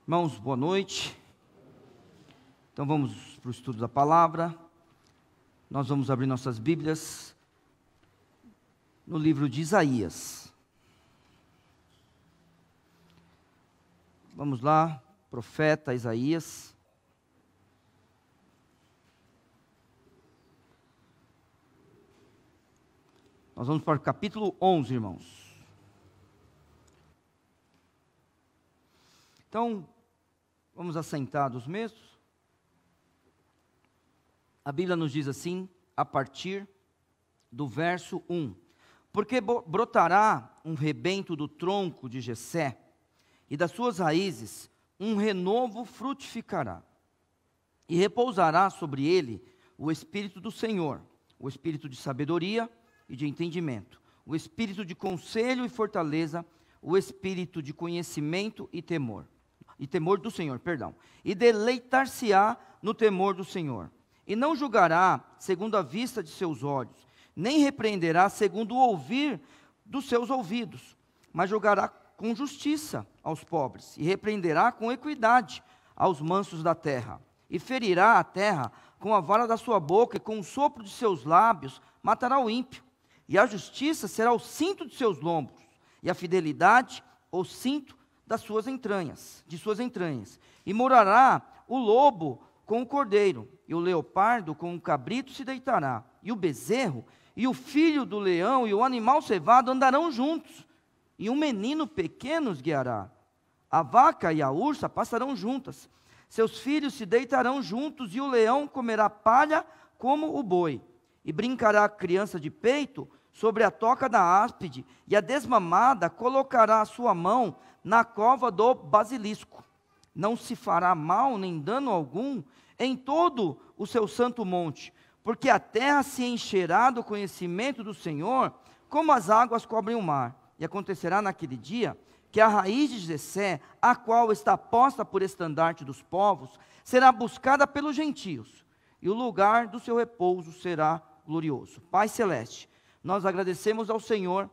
Irmãos, boa noite. Então vamos para o estudo da palavra. Nós vamos abrir nossas Bíblias no livro de Isaías. Vamos lá, profeta Isaías. Nós vamos para o capítulo 11, irmãos. Então, vamos assentados mesmo. A Bíblia nos diz assim, a partir do verso 1. Porque brotará um rebento do tronco de Jessé, e das suas raízes um renovo frutificará. E repousará sobre ele o Espírito do Senhor, o Espírito de sabedoria e de entendimento, o Espírito de conselho e fortaleza, o Espírito de conhecimento e temor do Senhor, e deleitar-se-á no temor do Senhor, e não julgará segundo a vista de seus olhos, nem repreenderá segundo o ouvir dos seus ouvidos, mas julgará com justiça aos pobres, e repreenderá com equidade aos mansos da terra, e ferirá a terra com a vara da sua boca, e com o sopro de seus lábios matará o ímpio, e a justiça será o cinto de seus lombos, e a fidelidade o cinto de suas entranhas, e morará o lobo com o cordeiro, e o leopardo com o cabrito se deitará, e o bezerro, e o filho do leão, e o animal cevado andarão juntos, e um menino pequeno os guiará. A vaca e a ursa passarão juntas, seus filhos se deitarão juntos, e o leão comerá palha como o boi, e brincará a criança de peito sobre a toca da áspide, e a desmamada colocará a sua mão na cova do basilisco. Não se fará mal nem dano algum em todo o seu santo monte, porque a terra se encherá do conhecimento do Senhor, como as águas cobrem o mar. E acontecerá naquele dia que a raiz de Jessé, a qual está posta por estandarte dos povos, será buscada pelos gentios, e o lugar do seu repouso será glorioso. Pai celeste, nós agradecemos ao Senhor,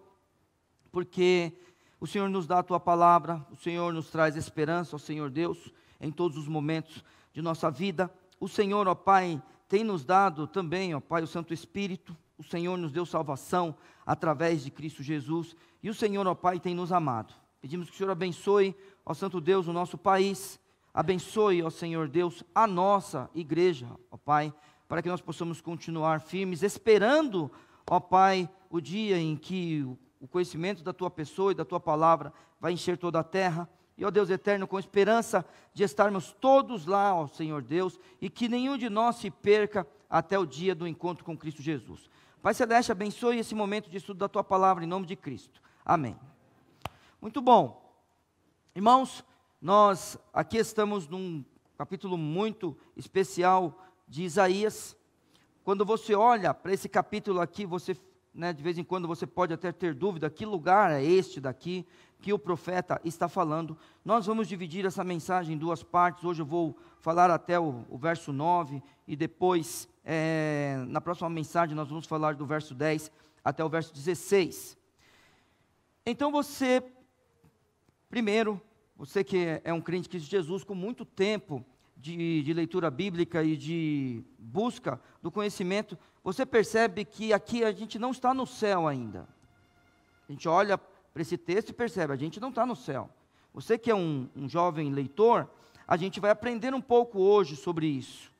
porque o Senhor nos dá a Tua palavra, o Senhor nos traz esperança, ó Senhor Deus, em todos os momentos de nossa vida. O Senhor, ó Pai, tem nos dado também, ó Pai, o Santo Espírito. O Senhor nos deu salvação através de Cristo Jesus, e o Senhor, ó Pai, tem nos amado. Pedimos que o Senhor abençoe, ó Santo Deus, o nosso país, abençoe, ó Senhor Deus, a nossa igreja, ó Pai, para que nós possamos continuar firmes, esperando, ó Pai, o dia em que o conhecimento da Tua pessoa e da Tua palavra vai encher toda a terra, e ó Deus eterno, com esperança de estarmos todos lá, ó Senhor Deus, e que nenhum de nós se perca até o dia do encontro com Cristo Jesus. Pai Celeste, abençoe esse momento de estudo da Tua palavra, em nome de Cristo. Amém. Muito bom. Irmãos, nós aqui estamos num capítulo muito especial de Isaías. Quando você olha para esse capítulo aqui, você, de vez em quando você pode até ter dúvida, que lugar é este daqui que o profeta está falando. Nós vamos dividir essa mensagem em duas partes. Hoje eu vou falar até o verso 9, e depois, na próxima mensagem, nós vamos falar do verso 10 até o verso 16. Então primeiro, você que é um crente de Cristo Jesus, com muito tempo de leitura bíblica e de busca do conhecimento, você percebe que aqui a gente não está no céu ainda. A gente olha para esse texto e percebe, a gente não está no céu. Você que é um jovem leitor, a gente vai aprender um pouco hoje sobre isso.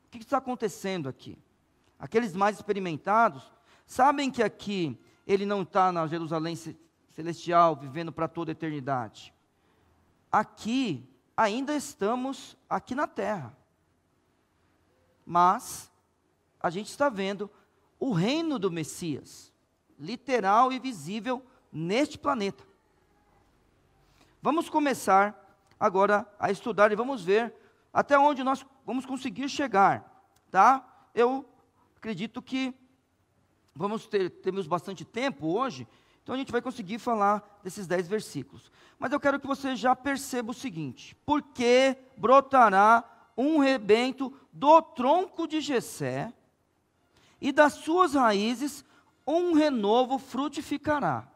O que está acontecendo aqui? Aqueles mais experimentados sabem que aqui ele não está na Jerusalém celestial, vivendo para toda a eternidade. Aqui ainda estamos aqui na terra, mas a gente está vendo o reino do Messias, literal e visível neste planeta. Vamos começar agora a estudar e vamos ver até onde nós vamos conseguir chegar, tá? Eu acredito que temos bastante tempo hoje, então a gente vai conseguir falar desses 10 versículos. Mas eu quero que você já perceba o seguinte: porque brotará um rebento do tronco de Jessé, e das suas raízes um renovo frutificará.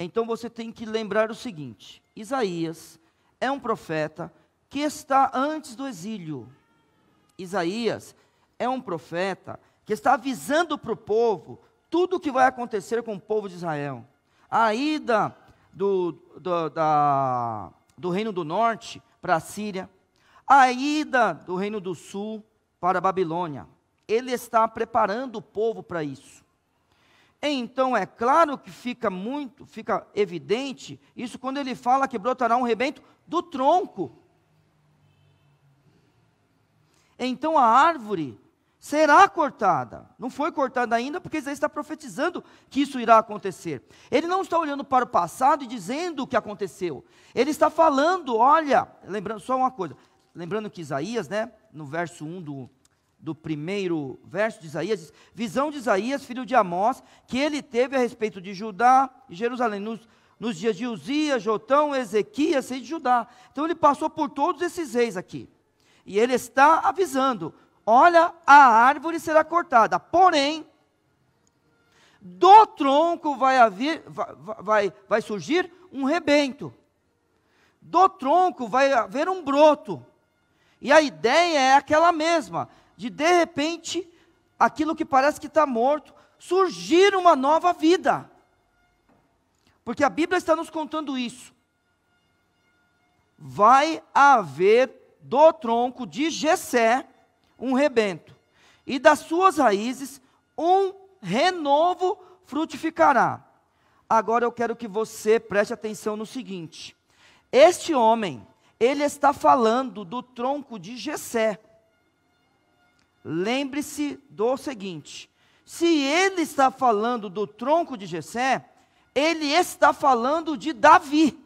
Então você tem que lembrar o seguinte: Isaías é um profeta que está antes do exílio. Isaías é um profeta que está avisando para o povo tudo o que vai acontecer com o povo de Israel. A ida do Reino do Norte para a Síria, a ida do Reino do Sul para a Babilônia. Ele está preparando o povo para isso. Então é claro que fica evidente isso quando ele fala que brotará um rebento do tronco. Então a árvore será cortada. Não foi cortada ainda, porque Isaías está profetizando que isso irá acontecer. Ele não está olhando para o passado e dizendo o que aconteceu. Ele está falando, olha, lembrando só uma coisa, lembrando que Isaías, no verso 1 do primeiro verso de Isaías, diz, visão de Isaías, filho de Amós, que ele teve a respeito de Judá e Jerusalém, nos dias de Uzias, Jotão, Ezequias, rei de Judá. Então ele passou por todos esses reis aqui. E ele está avisando, olha, a árvore será cortada, porém, do tronco vai surgir um rebento. Do tronco vai haver um broto. E a ideia é aquela mesma, de repente, aquilo que parece que está morto, surgir uma nova vida. Porque a Bíblia está nos contando isso. Vai haver do tronco de Jessé um rebento, e das suas raízes um renovo frutificará. Agora eu quero que você preste atenção no seguinte: este homem, ele está falando do tronco de Jessé. Lembre-se do seguinte: se ele está falando do tronco de Jessé, ele está falando de Davi.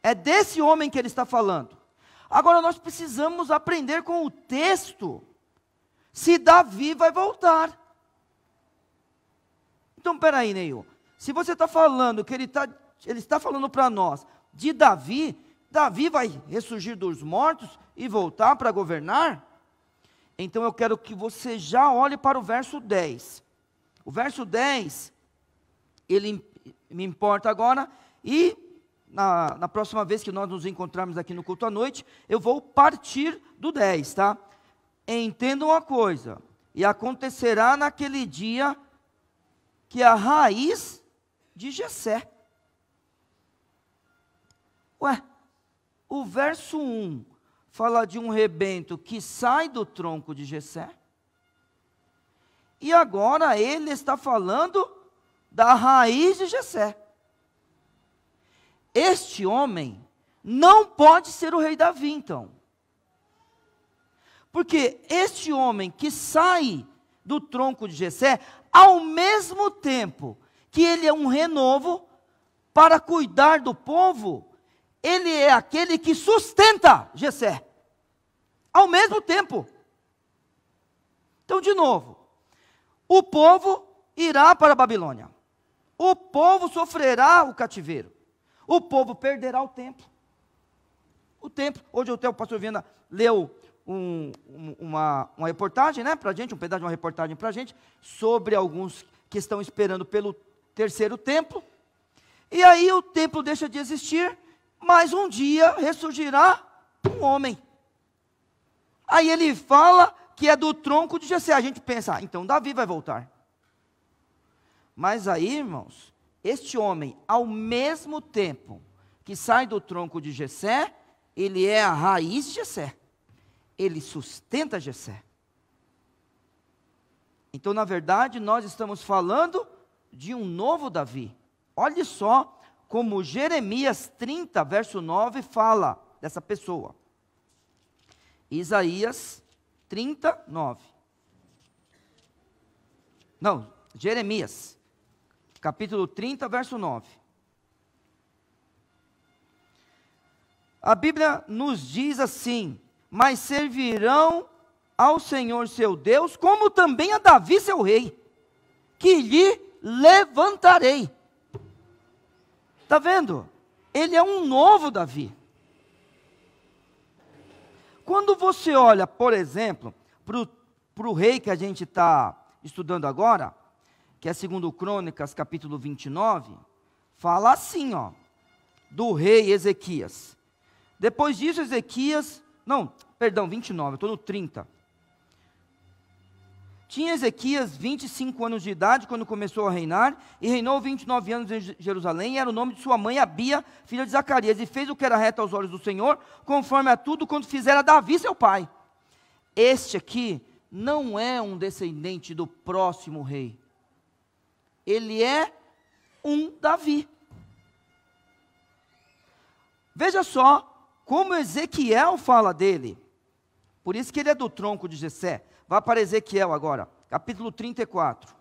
É desse homem que ele está falando. Agora nós precisamos aprender com o texto se Davi vai voltar. Então, peraí, Neil. Se você está falando que ele está falando para nós de Davi, Davi vai ressurgir dos mortos e voltar para governar? Então eu quero que você já olhe para o verso 10. O verso 10, ele me importa agora, e na próxima vez que nós nos encontrarmos aqui no culto à noite, eu vou partir do 10, tá? Entendam uma coisa: e acontecerá naquele dia que a raiz de Jessé. Ué, o verso 1 fala de um rebento que sai do tronco de Jessé, e agora ele está falando da raiz de Jessé. Este homem não pode ser o rei Davi, então. Porque este homem que sai do tronco de Jessé, ao mesmo tempo que ele é um renovo para cuidar do povo, ele é aquele que sustenta Jessé. Ao mesmo tempo. Então, de novo, o povo irá para a Babilônia. O povo sofrerá o cativeiro. O povo perderá o templo. O templo. Hoje o pastor Viana leu uma reportagem, para a gente, um pedaço de uma reportagem para a gente, sobre alguns que estão esperando pelo terceiro templo. E aí o templo deixa de existir, mas um dia ressurgirá um homem. Aí ele fala que é do tronco de Jessé. A gente pensa, então Davi vai voltar. Mas aí, irmãos, este homem, ao mesmo tempo que sai do tronco de Jessé, ele é a raiz de Jessé. Ele sustenta Jessé. Então, na verdade, nós estamos falando de um novo Davi. Olhe só como Jeremias 30, verso 9, fala dessa pessoa. Isaías 30, 9. Não, Jeremias, capítulo 30, verso 9. A Bíblia nos diz assim: mas servirão ao Senhor seu Deus, como também a Davi seu rei, que lhe levantarei. Está vendo? Ele é um novo Davi. Quando você olha, por exemplo, para o rei que a gente está estudando agora, que é 2 Crônicas, capítulo 29, fala assim, ó, do rei Ezequias. Depois disso, 29, eu estou no 30. Tinha Ezequias 25 anos de idade quando começou a reinar, e reinou 29 anos em Jerusalém, e era o nome de sua mãe Abia, filha de Zacarias, e fez o que era reto aos olhos do Senhor, conforme a tudo quanto fizera Davi seu pai. Este aqui não é um descendente do próximo rei, ele é um Davi. Veja só como Ezequiel fala dele, por isso que ele é do tronco de Jessé. Vá para Ezequiel agora, capítulo 34.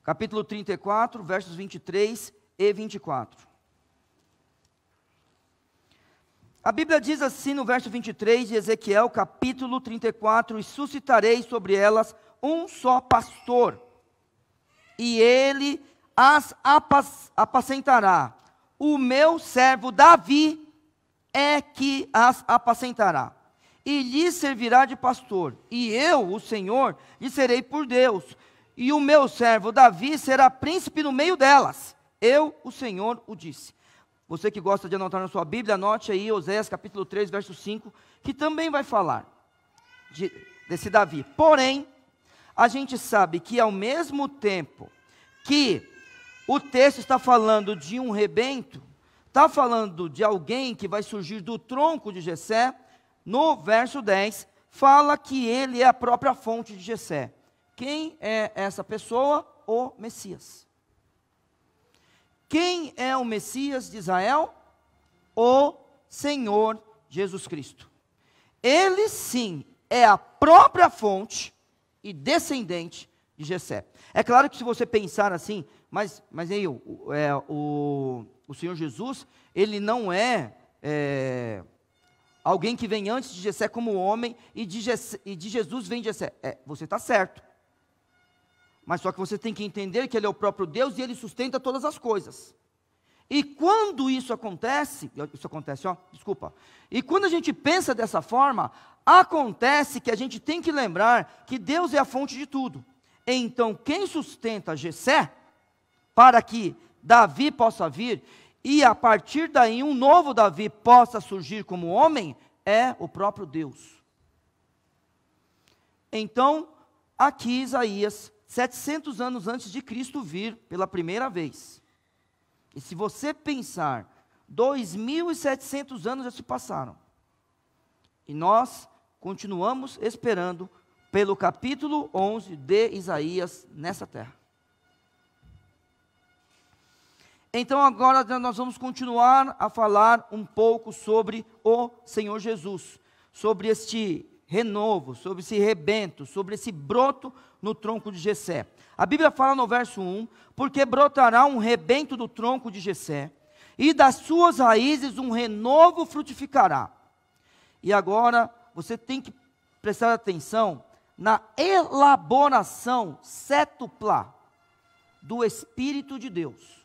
Capítulo 34, versos 23 e 24. A Bíblia diz assim no verso 23 de Ezequiel, capítulo 34, e suscitarei sobre elas um só pastor, e ele as apacentará. O meu servo Davi é que as apacentará, e lhes servirá de pastor, e eu, o Senhor, lhe serei por Deus, e o meu servo Davi será príncipe no meio delas. Eu, o Senhor, o disse. Você que gosta de anotar na sua Bíblia, anote aí Oséias capítulo 3, verso 5, que também vai falar desse Davi. Porém, a gente sabe que ao mesmo tempo que o texto está falando de um rebento, está falando de alguém que vai surgir do tronco de Jessé, no verso 10, fala que ele é a própria fonte de Jessé. Quem é essa pessoa? O Messias. Quem é o Messias de Israel? O Senhor Jesus Cristo. Ele sim é a própria fonte e descendente de Jessé. É claro que se você pensar assim, mas aí o Senhor Jesus, ele não é alguém que vem antes de Jessé como homem, e de Jesus vem de Jessé. Você está certo. Mas só que você tem que entender que ele é o próprio Deus e ele sustenta todas as coisas. E quando isso acontece, e quando a gente pensa dessa forma, acontece que a gente tem que lembrar que Deus é a fonte de tudo. Então, quem sustenta Jessé, para que Davi possa vir, e a partir daí um novo Davi possa surgir como homem, é o próprio Deus. Então, aqui Isaías, 700 anos antes de Cristo vir pela primeira vez. E se você pensar, 2.700 anos já se passaram. E nós continuamos esperando pelo capítulo 11 de Isaías nessa terra. Então agora nós vamos continuar a falar um pouco sobre o Senhor Jesus, sobre este renovo, sobre esse rebento, sobre esse broto no tronco de Jessé. A Bíblia fala no verso 1, porque brotará um rebento do tronco de Jessé, e das suas raízes um renovo frutificará. E agora você tem que prestar atenção na elaboração cétupla do Espírito de Deus.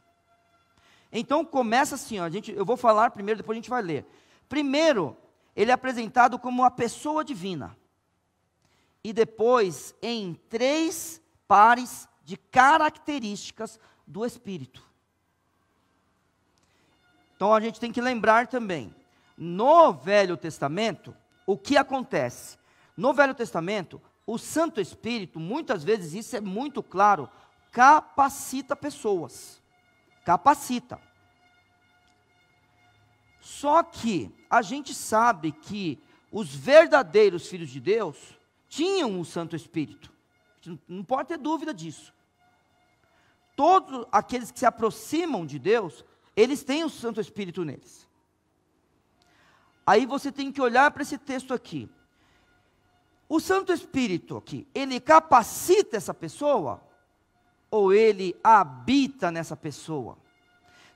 Então começa assim, ó, eu vou falar primeiro, depois a gente vai ler. Primeiro, ele é apresentado como uma pessoa divina. E depois, em 3 pares de características do Espírito. Então a gente tem que lembrar também, no Velho Testamento, o que acontece? No Velho Testamento, o Santo Espírito, muitas vezes, isso é muito claro, capacita pessoas. Capacita. Só que a gente sabe que os verdadeiros filhos de Deus tinham o Santo Espírito. Não pode ter dúvida disso. Todos aqueles que se aproximam de Deus, eles têm o Santo Espírito neles. Aí você tem que olhar para esse texto aqui. O Santo Espírito aqui, ele capacita essa pessoa? Ou ele habita nessa pessoa?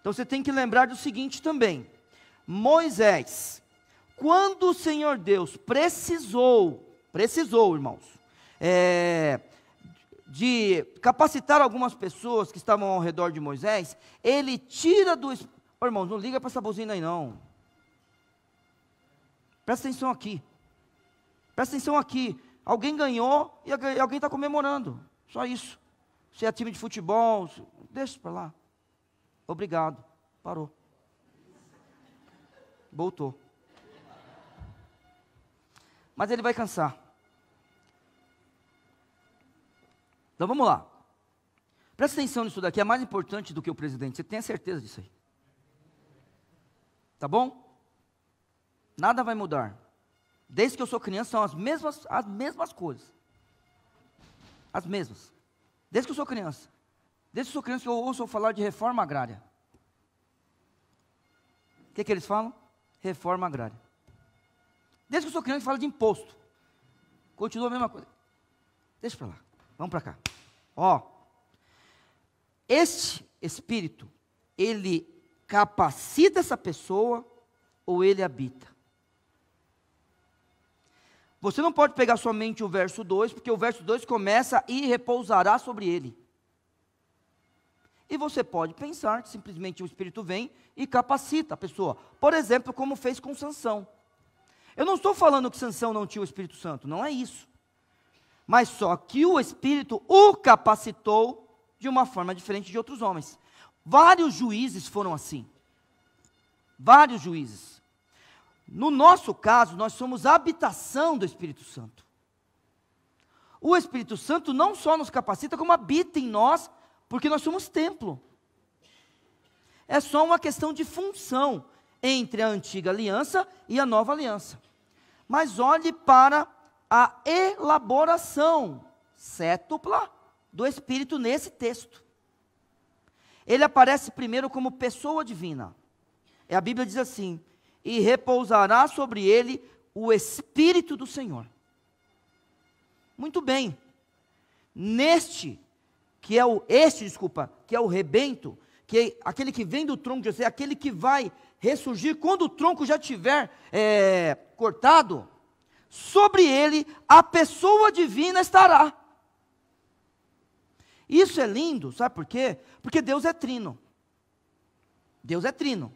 Então você tem que lembrar do seguinte também. Moisés, quando o Senhor Deus precisou, irmãos, de capacitar algumas pessoas que estavam ao redor de Moisés, ele tira do... Oh, irmãos, não liga para essa buzina aí não. Presta atenção aqui. Presta atenção aqui. alguém ganhou e alguém está comemorando. Só isso. Se é time de futebol, deixa para lá. Obrigado. Parou. Voltou. Mas ele vai cansar. Então vamos lá. Presta atenção nisso daqui, é mais importante do que o presidente. Você tem a certeza disso aí. Tá bom? Nada vai mudar. Desde que eu sou criança, são as mesmas coisas. As mesmas. Desde que eu sou criança. Desde que eu sou criança, eu ouço falar de reforma agrária. O que eles falam? Reforma agrária. Desde que eu sou criança, fala de imposto. Continua a mesma coisa. Deixa para lá. Vamos para cá. Ó. Este espírito, ele capacita essa pessoa ou ele habita? Você não pode pegar somente o verso 2, porque o verso 2 começa e repousará sobre ele. E você pode pensar que simplesmente o Espírito vem e capacita a pessoa. Por exemplo, como fez com Sansão. Eu não estou falando que Sansão não tinha o Espírito Santo, não é isso. Mas só que o Espírito o capacitou de uma forma diferente de outros homens. Vários juízes foram assim. Vários juízes. No nosso caso, nós somos a habitação do Espírito Santo. O Espírito Santo não só nos capacita, como habita em nós, porque nós somos templo. É só uma questão de função entre a antiga aliança e a nova aliança. Mas olhe para a elaboração cétupla do Espírito nesse texto. Ele aparece primeiro como pessoa divina. A Bíblia diz assim: e repousará sobre ele o Espírito do Senhor. Muito bem. Que é o rebento, que é aquele que vem do tronco de Jessé, aquele que vai ressurgir quando o tronco já estiver cortado, sobre ele a pessoa divina estará. Isso é lindo, sabe por quê? Porque Deus é trino. Deus é trino.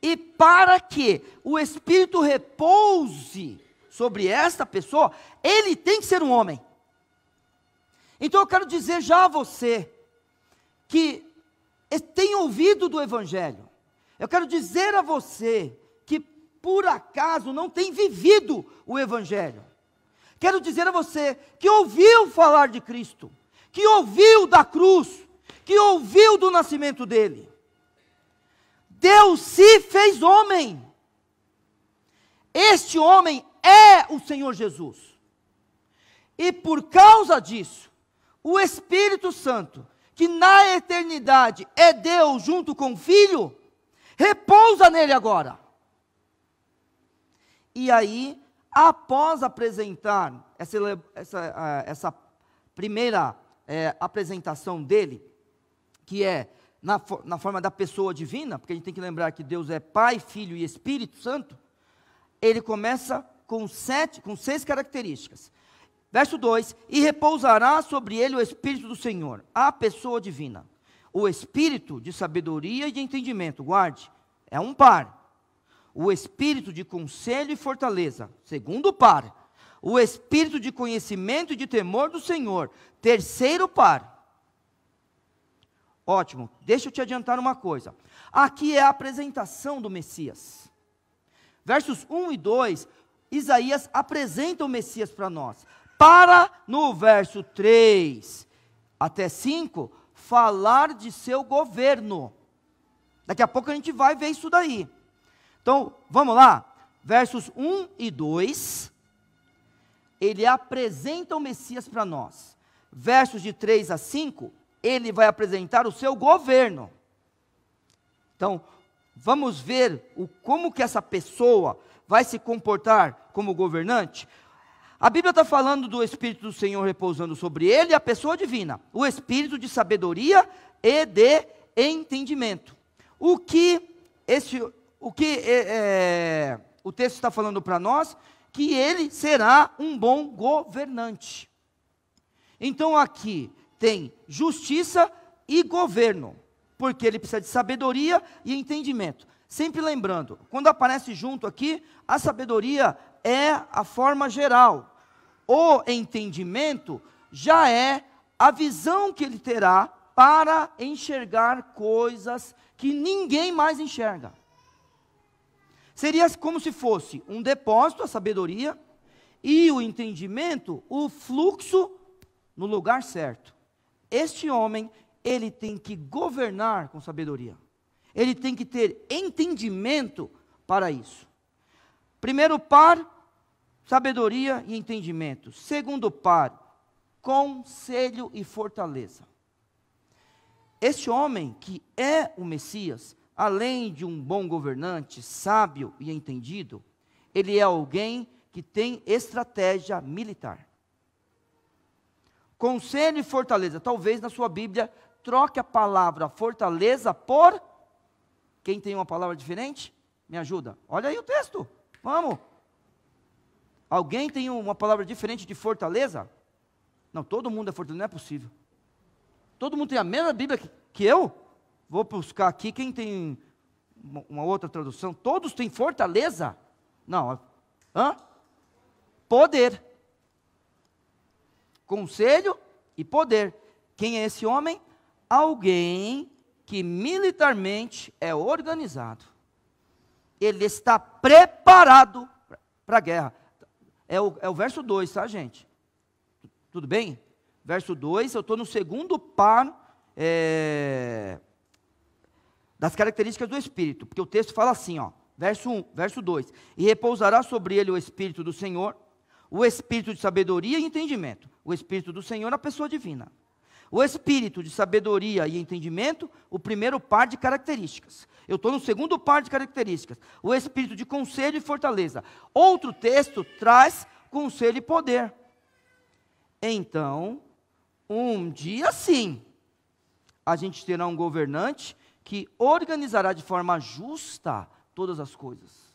E para que o Espírito repouse sobre esta pessoa, ele tem que ser um homem. Então eu quero dizer já a você, que tem ouvido do Evangelho, eu quero dizer a você, que por acaso não tem vivido o Evangelho, quero dizer a você, que ouviu falar de Cristo, que ouviu da cruz, que ouviu do nascimento dele. Deus se fez homem. Este homem é o Senhor Jesus. E por causa disso, o Espírito Santo, que na eternidade é Deus junto com o Filho, repousa nele agora. E aí, após apresentar essa primeira apresentação dele, que é na forma da pessoa divina, porque a gente tem que lembrar que Deus é Pai, Filho e Espírito Santo, ele começa com 6 características. Verso 2, e repousará sobre ele o Espírito do Senhor, a pessoa divina, o Espírito de sabedoria e de entendimento, guarde, é um par, o Espírito de conselho e fortaleza, segundo par, o Espírito de conhecimento e de temor do Senhor, terceiro par. Ótimo, deixa eu te adiantar uma coisa. Aqui é a apresentação do Messias. Versos 1 e 2, Isaías apresenta o Messias para nós. Para, no verso 3 até 5, falar de seu governo. Daqui a pouco a gente vai ver isso daí. Então, vamos lá. Versos 1 e 2, ele apresenta o Messias para nós. Versos de 3 a 5, ele vai apresentar o seu governo. Então, vamos ver como que essa pessoa vai se comportar como governante. A Bíblia está falando do Espírito do Senhor repousando sobre ele, a pessoa divina, o Espírito de sabedoria e de entendimento. O texto está falando para nós, que ele será um bom governante. Então aqui tem justiça e governo, porque ele precisa de sabedoria e entendimento. Sempre lembrando, quando aparece junto aqui, a sabedoria é a forma geral. o entendimento já é a visão que ele terá para enxergar coisas que ninguém mais enxerga. Seria como se fosse um depósito, a sabedoria, e o entendimento, o fluxo no lugar certo. Este homem, ele tem que governar com sabedoria. Ele tem que ter entendimento para isso. Primeiro par, sabedoria e entendimento. Segundo par, conselho e fortaleza. Este homem que é o Messias, além de um bom governante, sábio e entendido, ele é alguém que tem estratégia militar. Conselho e fortaleza. Talvez na sua Bíblia troque a palavra fortaleza por... Quem tem uma palavra diferente? Me ajuda. Olha aí o texto. Vamos. Alguém tem uma palavra diferente de fortaleza? Não, todo mundo é fortaleza, não é possível. Todo mundo tem a mesma Bíblia que eu? Vou buscar aqui, quem tem uma outra tradução? Todos têm fortaleza? Não. Poder. Conselho e poder. Quem é esse homem? Alguém que militarmente é organizado. Ele está preparado para a guerra. É o verso 2, tá, gente? Tudo bem? Verso 2, eu estou no segundo par das características do Espírito, porque o texto fala assim, ó, verso 2, e repousará sobre ele o Espírito do Senhor, o Espírito de sabedoria e entendimento. O Espírito do Senhor, a pessoa divina. O Espírito de sabedoria e entendimento, o primeiro par de características. Eu estou no segundo par de características. O Espírito de conselho e fortaleza. Outro texto traz conselho e poder. Então, um dia sim, a gente terá um governante que organizará de forma justa todas as coisas.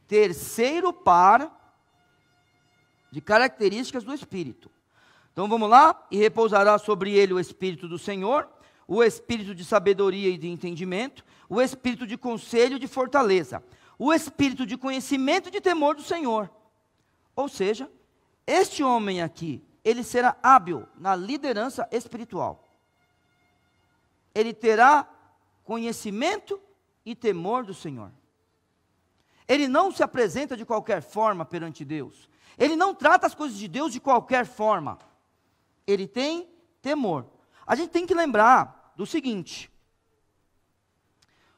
Terceiro par de características do Espírito. Então vamos lá, e repousará sobre ele o Espírito do Senhor, o Espírito de sabedoria e de entendimento, o Espírito de conselho e de fortaleza, o Espírito de conhecimento e de temor do Senhor. Ou seja, este homem aqui, ele será hábil na liderança espiritual. Ele terá conhecimento e temor do Senhor. Ele não se apresenta de qualquer forma perante Deus. Ele não trata as coisas de Deus de qualquer forma. Ele tem temor. A gente tem que lembrar do seguinte: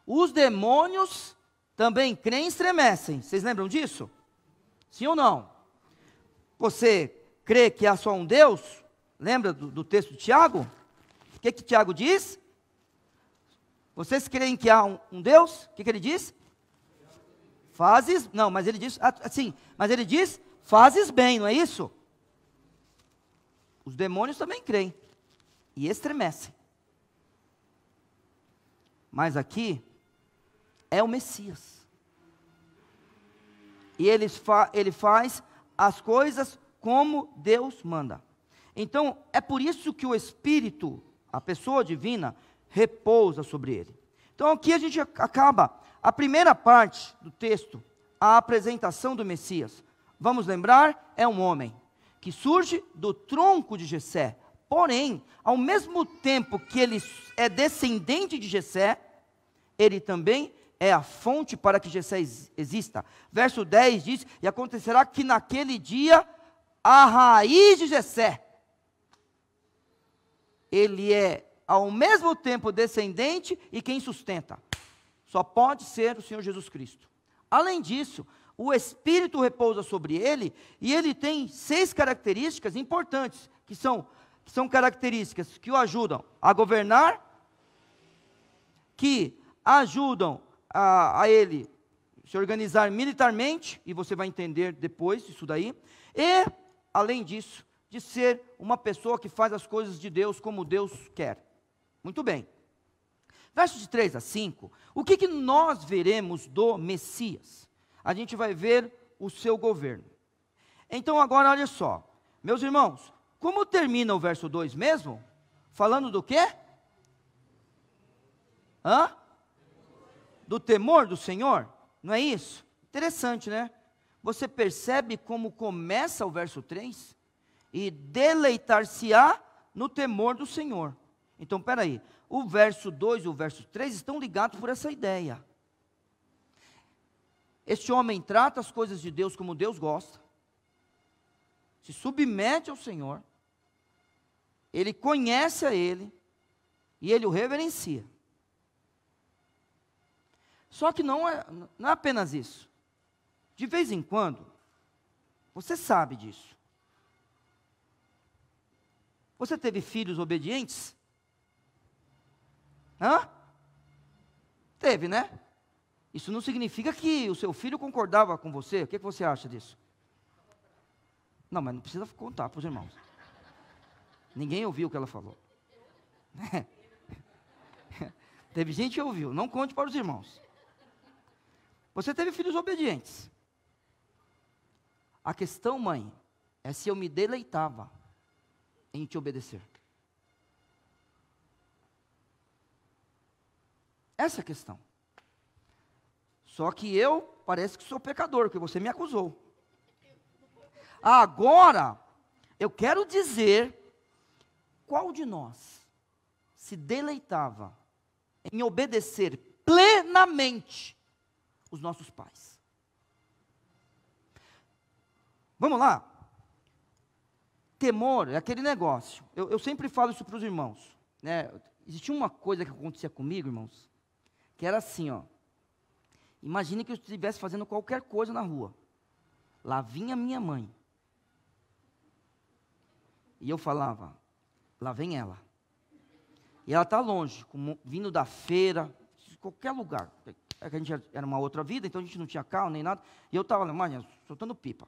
os demônios também creem e estremecem. Vocês lembram disso? Sim ou não? Você crê que há só um Deus? Lembra do texto de Tiago? O que Tiago diz? Vocês creem que há um Deus? O que ele diz? Fazes, não, mas ele diz, assim, mas ele diz, fazes bem, não é isso? Os demônios também creem e estremecem. Mas aqui é o Messias. E ele faz as coisas como Deus manda. Então, é por isso que o Espírito, a pessoa divina, repousa sobre ele. Então, aqui a gente acaba a primeira parte do texto, a apresentação do Messias. Vamos lembrar, é um homem que surge do tronco de Jessé. Porém, ao mesmo tempo que ele é descendente de Jessé, ele também é a fonte para que Jessé exista. Verso 10 diz, e acontecerá que naquele dia, a raiz de Jessé, ele é ao mesmo tempo descendente e quem sustenta. Só pode ser o Senhor Jesus Cristo. Além disso, o Espírito repousa sobre ele, e ele tem 6 características importantes, que são características que o ajudam a governar, que ajudam a ele se organizar militarmente, e você vai entender depois isso daí, e, além disso, de ser uma pessoa que faz as coisas de Deus como Deus quer. Muito bem. Versos de 3 a 5, o que nós veremos do Messias? A gente vai ver o seu governo. Então agora olha só, meus irmãos, como termina o verso 2 mesmo? Falando do quê? Do temor do Senhor? Não é isso? Interessante, né? você percebe como começa o verso 3? E deleitar-se-á no temor do Senhor. Então, peraí, o verso 2 e o verso 3 estão ligados por essa ideia. Este homem trata as coisas de Deus como Deus gosta, se submete ao Senhor, ele conhece a Ele, e ele o reverencia. Só que não é apenas isso. De vez em quando, você sabe disso. Você teve filhos obedientes? Hã? Teve, né? Isso não significa que o seu filho concordava com você. O que você acha disso? Não, mas não precisa contar para os irmãos. Ninguém ouviu o que ela falou. Teve gente que ouviu. Não conte para os irmãos. Você teve filhos obedientes. A questão, mãe, é se eu me deleitava em te obedecer. Essa é a questão. Só que eu parece que sou pecador, porque você me acusou. Agora, eu quero dizer, qual de nós se deleitava em obedecer plenamente os nossos pais? Vamos lá. Temor é aquele negócio. Eu sempre falo isso para os irmãos, né? Existia uma coisa que acontecia comigo, irmãos, que era assim, ó. Imagine que eu estivesse fazendo qualquer coisa na rua. Lá vinha minha mãe. E eu falava, lá vem ela. E ela está longe, vindo da feira, de qualquer lugar. A gente era uma outra vida, então a gente não tinha carro nem nada. E eu estava lá, mãe, soltando pipa.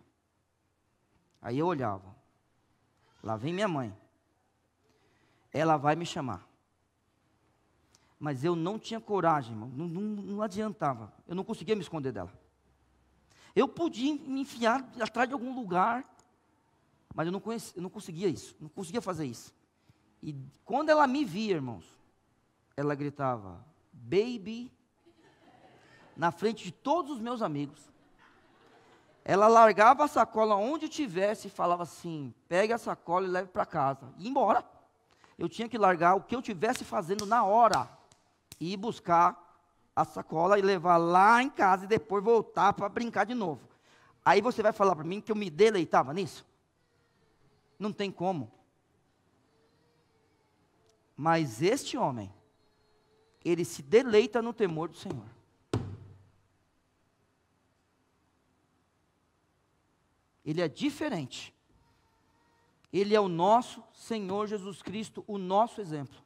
Aí eu olhava. Lá vem minha mãe. Ela vai me chamar. Mas eu não tinha coragem, irmão. Não adiantava. Eu não conseguia me esconder dela. Eu podia me enfiar atrás de algum lugar, mas eu não conseguia isso. Não conseguia fazer isso. E quando ela me via, irmãos, ela gritava, baby, na frente de todos os meus amigos. Ela largava a sacola onde tivesse e falava assim, pegue a sacola e leve para casa. E ia embora. Eu tinha que largar o que eu estivesse fazendo na hora. E ir buscar a sacola e levar lá em casa e depois voltar para brincar de novo. Aí você vai falar para mim que eu me deleitava nisso? Não tem como. Mas este homem, ele se deleita no temor do Senhor. Ele é diferente. Ele é o nosso Senhor Jesus Cristo, o nosso exemplo.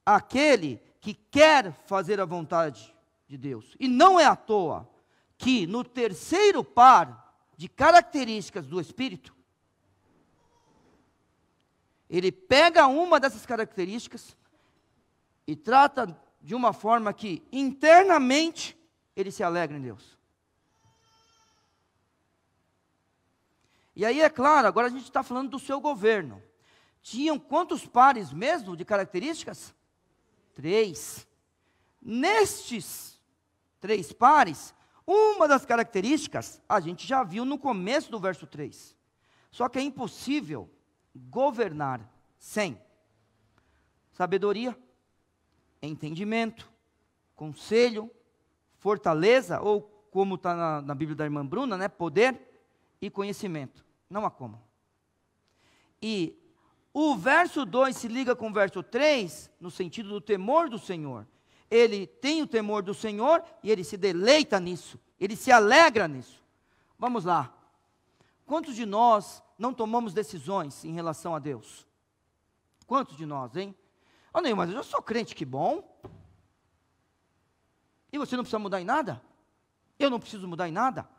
Aquele que quer fazer a vontade de Deus. E não é à toa que no terceiro par de características do Espírito, ele pega uma dessas características e trata de uma forma que internamente ele se alegra em Deus. E aí, é claro, agora a gente está falando do seu governo. Tinham quantos pares mesmo de características? 3. Nestes 3 pares, uma das características a gente já viu no começo do verso 3. Só que é impossível governar sem sabedoria, entendimento, conselho, fortaleza, ou como está na Bíblia da irmã Bruna, né, poder e conhecimento. Não há como. E o verso 2 se liga com o verso 3, no sentido do temor do Senhor. Ele tem o temor do Senhor e ele se deleita nisso. Ele se alegra nisso. Vamos lá. Quantos de nós não tomamos decisões em relação a Deus? Quantos de nós, hein? Oh, Neil, mas eu já sou crente, que bom. E você não precisa mudar em nada? Eu não preciso mudar em nada?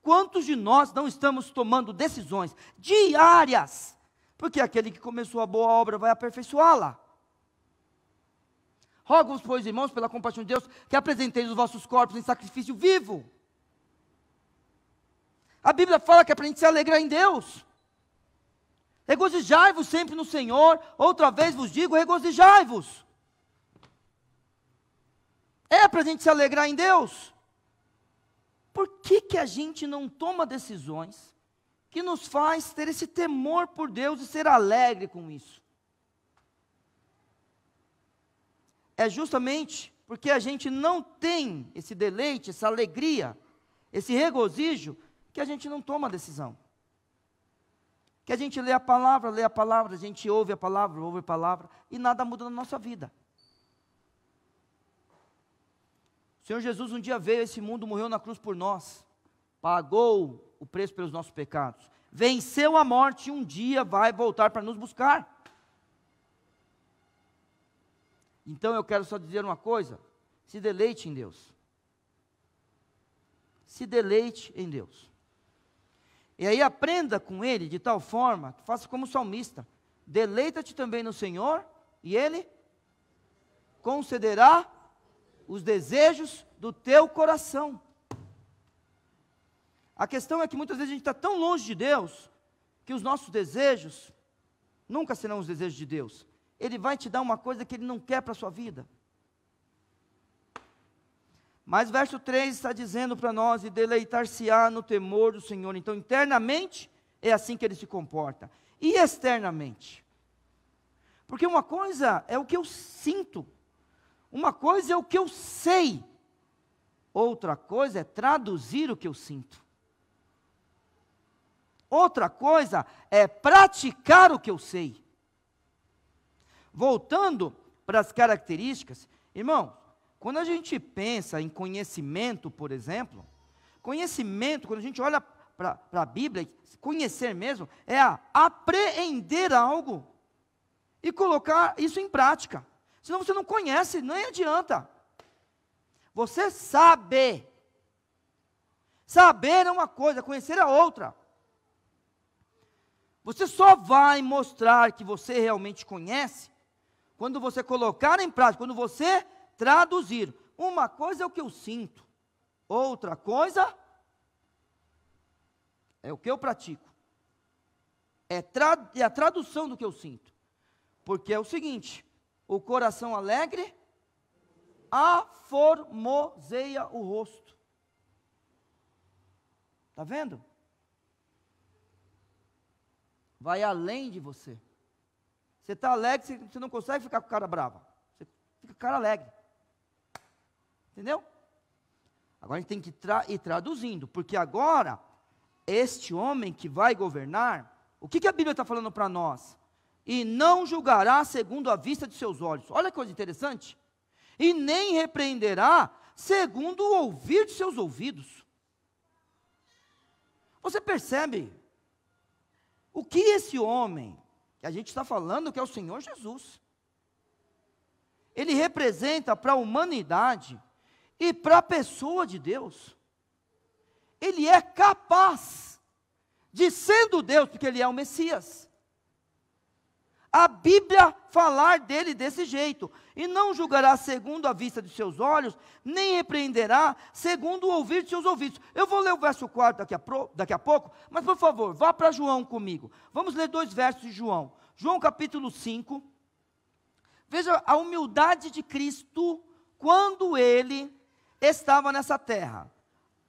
Quantos de nós não estamos tomando decisões diárias? Porque aquele que começou a boa obra vai aperfeiçoá-la. Rogo-vos, pois, irmãos, pela compaixão de Deus, que apresenteis os vossos corpos em sacrifício vivo. A Bíblia fala que é para a gente se alegrar em Deus. Regozijai-vos sempre no Senhor. Outra vez vos digo, regozijai-vos. É para a gente se alegrar em Deus. Por que que a gente não toma decisões que nos faz ter esse temor por Deus e ser alegre com isso? É justamente porque a gente não tem esse deleite, essa alegria, esse regozijo, que a gente não toma decisão. Que a gente lê a palavra, a gente ouve a palavra, e nada muda na nossa vida. O Senhor Jesus um dia veio a esse mundo, morreu na cruz por nós, pagou o preço pelos nossos pecados, venceu a morte e um dia vai voltar para nos buscar. Então eu quero só dizer uma coisa: se deleite em Deus. Se deleite em Deus. E aí aprenda com Ele de tal forma que faça como o salmista: deleita-te também no Senhor, e Ele concederá os desejos do teu coração. A questão é que muitas vezes a gente está tão longe de Deus, que os nossos desejos nunca serão os desejos de Deus. Ele vai te dar uma coisa que Ele não quer para a sua vida. Mas verso 3 está dizendo para nós: e deleitar-se-á no temor do Senhor. Então internamente é assim que Ele se comporta. E externamente? Porque uma coisa é o que eu sinto, uma coisa é o que eu sei, outra coisa é traduzir o que eu sinto. Outra coisa é praticar o que eu sei. Voltando para as características, irmão, quando a gente pensa em conhecimento, por exemplo, conhecimento, quando a gente olha para a Bíblia, conhecer mesmo, é apreender algo e colocar isso em prática. Senão você não conhece, nem adianta. Você sabe. Saber é uma coisa, conhecer é outra. Você só vai mostrar que você realmente conhece quando você colocar em prática, quando você traduzir. Uma coisa é o que eu sinto, outra coisa é o que eu pratico. É a tradução do que eu sinto. Porque é o seguinte: o coração alegre aformoseia o rosto. Está vendo? Vai além de você. Você está alegre, você não consegue ficar com cara brava. Você fica com cara alegre. Entendeu? Agora a gente tem que ir traduzindo, porque agora, este homem que vai governar, o que a Bíblia está falando para nós? E não julgará segundo a vista de seus olhos. Olha que coisa interessante. E nem repreenderá segundo o ouvir de seus ouvidos. Você percebe o que esse homem, que a gente está falando que é o Senhor Jesus, ele representa para a humanidade e para a pessoa de Deus. Ele é capaz de, sendo Deus, porque ele é o Messias, a Bíblia falar dele desse jeito: e não julgará segundo a vista de seus olhos, nem repreenderá segundo o ouvir de seus ouvidos. Eu vou ler o verso 4 daqui a pouco, mas por favor, vá para João comigo. Vamos ler 2 versos de João. João capítulo 5. Veja a humildade de Cristo quando ele estava nessa terra.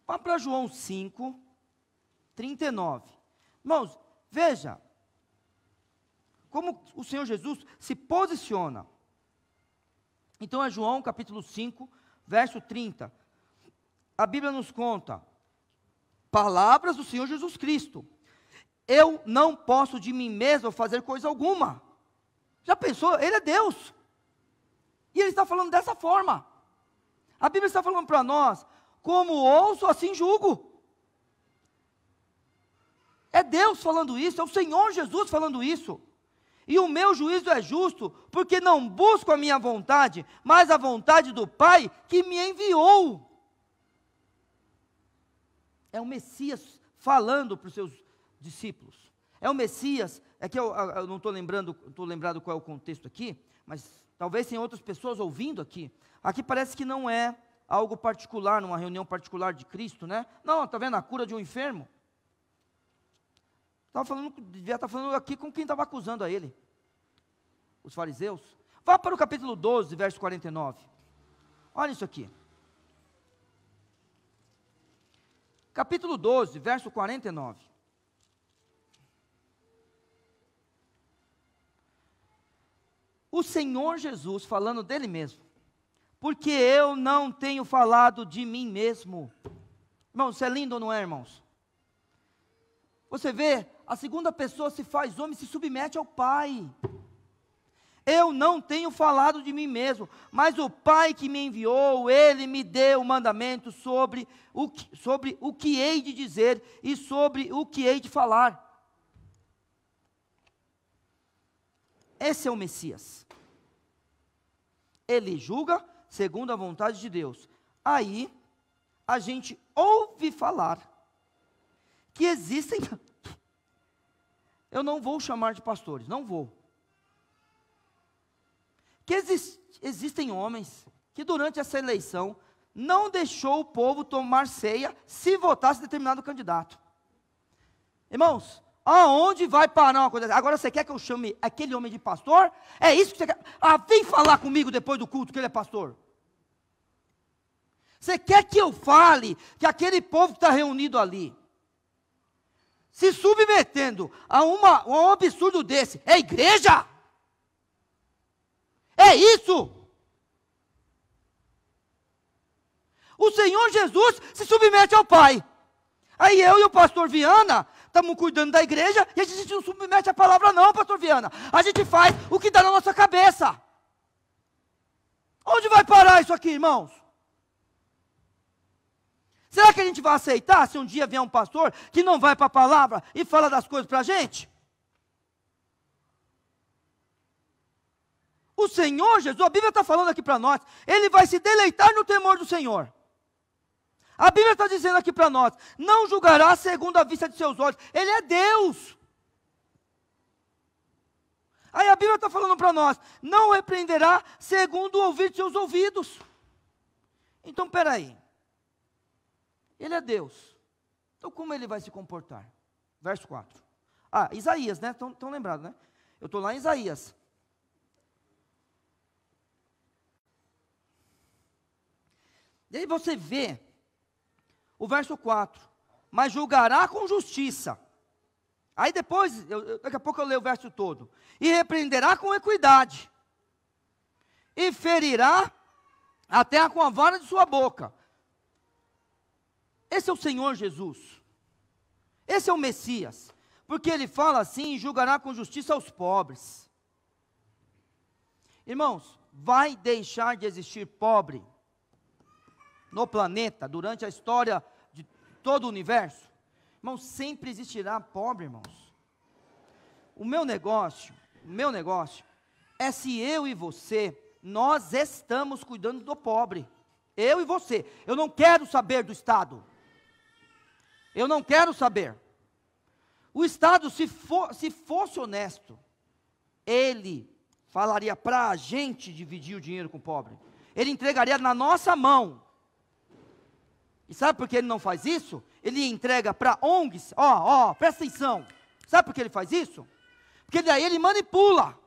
Vá para João 5, 39. Irmãos, veja como o Senhor Jesus se posiciona. Então é João capítulo 5, verso 30. A Bíblia nos conta palavras do Senhor Jesus Cristo: eu não posso de mim mesmo fazer coisa alguma. Já pensou? Ele é Deus. E ele está falando dessa forma. A Bíblia está falando para nós: como ouço, assim julgo. É Deus falando isso, é o Senhor Jesus falando isso. E o meu juízo é justo, porque não busco a minha vontade, mas a vontade do Pai que me enviou. É o Messias falando para os seus discípulos. É o Messias, é que eu não estou lembrado qual é o contexto aqui, mas talvez tenha outras pessoas ouvindo aqui. Aqui parece que não é algo particular, numa reunião particular de Cristo, né? Não, está vendo a cura de um enfermo? Devia estar falando aqui com quem estava acusando a ele, os fariseus. Vá para o capítulo 12, verso 49. Olha isso aqui. capítulo 12, verso 49. O Senhor Jesus falando dele mesmo. Porque eu não tenho falado de mim mesmo. Irmãos, isso é lindo ou não é, irmãos? Você vê, a segunda pessoa se faz homem, se submete ao Pai. Eu não tenho falado de mim mesmo, mas o Pai que me enviou, Ele me deu o mandamento sobre o que hei de dizer e sobre o que hei de falar. Esse é o Messias. Ele julga segundo a vontade de Deus. Aí, a gente ouve falar que existem... Eu não vou chamar de pastores, não vou. Que existem homens que durante essa eleição não deixou o povo tomar ceia se votasse determinado candidato. Irmãos, aonde vai parar uma coisa? Agora você quer que eu chame aquele homem de pastor? É isso que você quer? Vem falar comigo depois do culto que ele é pastor. Você quer que eu fale que aquele povo que está reunido ali, se submetendo a um absurdo desse, é igreja? É isso. O Senhor Jesus se submete ao Pai. Aí eu e o pastor Viana estamos cuidando da igreja e a gente não submete à palavra não, pastor Viana. A gente faz o que dá na nossa cabeça. Onde vai parar isso aqui, irmãos? Será que a gente vai aceitar se um dia vier um pastor que não vai para a palavra e fala das coisas para a gente? O Senhor Jesus, a Bíblia está falando aqui para nós, Ele vai se deleitar no temor do Senhor. A Bíblia está dizendo aqui para nós, não julgará segundo a vista de seus olhos, Ele é Deus. Aí a Bíblia está falando para nós, não repreenderá segundo o ouvir de seus ouvidos. Então, peraí. Ele é Deus. Então como Ele vai se comportar? Verso 4. Isaías, né? Estão lembrados, né? Eu estou lá em Isaías. E aí você vê o verso 4. Mas julgará com justiça. Aí depois, daqui a pouco eu leio o verso todo. E repreenderá com equidade. E ferirá até com a vara de sua boca. Esse é o Senhor Jesus. Esse é o Messias. Porque Ele fala assim, julgará com justiça aos pobres. Irmãos, vai deixar de existir pobre no planeta, durante a história de todo o universo? Irmãos, sempre existirá pobre, irmãos. O meu negócio é se eu e você, nós estamos cuidando do pobre. Eu e você. Eu não quero saber do Estado. Eu não quero saber. O Estado, se fosse honesto, ele falaria para a gente dividir o dinheiro com o pobre. Ele entregaria na nossa mão. E sabe por que ele não faz isso? Ele entrega para ONGs, presta atenção. Sabe por que ele faz isso? Porque daí ele manipula.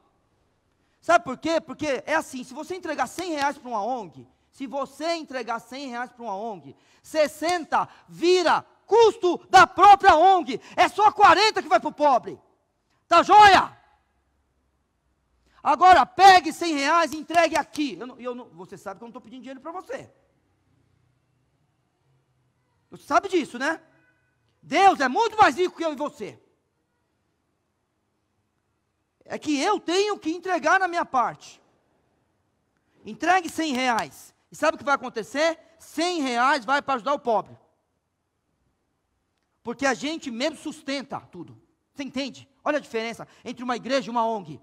Sabe por quê? Porque é assim, se você entregar R$100 para uma ONG, se você entregar R$100 para uma ONG, 60 vira custo da própria ONG, é só 40 que vai para o pobre. Tá joia? Agora pegue R$100 e entregue aqui. Você sabe que eu não estou pedindo dinheiro para você. Você sabe disso, né? Deus é muito mais rico que eu e você. É que eu tenho que entregar na minha parte. Entregue R$100. E sabe o que vai acontecer? R$100 vai para ajudar o pobre. Porque a gente mesmo sustenta tudo. Você entende? Olha a diferença entre uma igreja e uma ONG.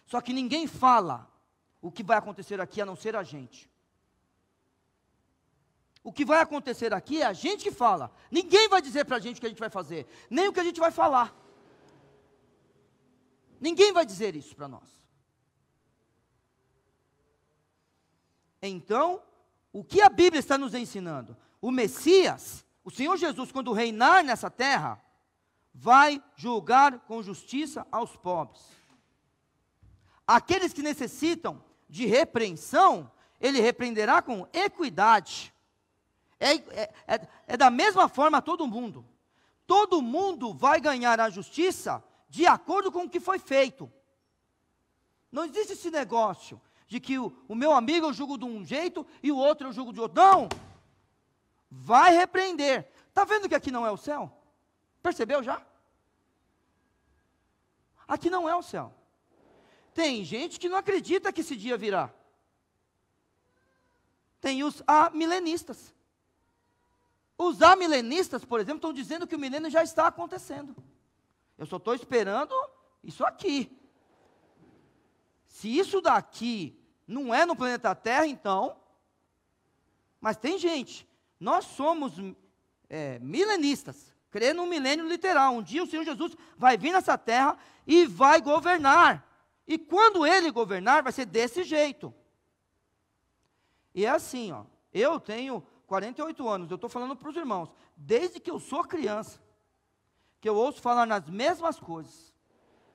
Só que ninguém fala o que vai acontecer aqui a não ser a gente. O que vai acontecer aqui é a gente que fala. Ninguém vai dizer para a gente o que a gente vai fazer. Nem o que a gente vai falar. Ninguém vai dizer isso para nós. Então, o que a Bíblia está nos ensinando? O Messias, o Senhor Jesus, quando reinar nessa terra, vai julgar com justiça aos pobres. Aqueles que necessitam de repreensão, Ele repreenderá com equidade. É da mesma forma todo mundo. Todo mundo vai ganhar a justiça de acordo com o que foi feito. Não existe esse negócio de que o meu amigo eu julgo de um jeito e o outro eu julgo de outro. Não! Vai repreender. Está vendo que aqui não é o céu? Percebeu já? Aqui não é o céu. Tem gente que não acredita que esse dia virá. Tem os amilenistas. Os amilenistas, por exemplo, estão dizendo que o milênio já está acontecendo. Eu só estou esperando isso aqui. Se isso daqui não é no planeta Terra, então... Mas tem gente. Nós somos milenistas. Crê no milênio literal. Um dia o Senhor Jesus vai vir nessa terra e vai governar. E quando Ele governar, vai ser desse jeito. E é assim, ó. Eu tenho 48 anos, eu estou falando para os irmãos. Desde que eu sou criança, que eu ouço falar nas mesmas coisas.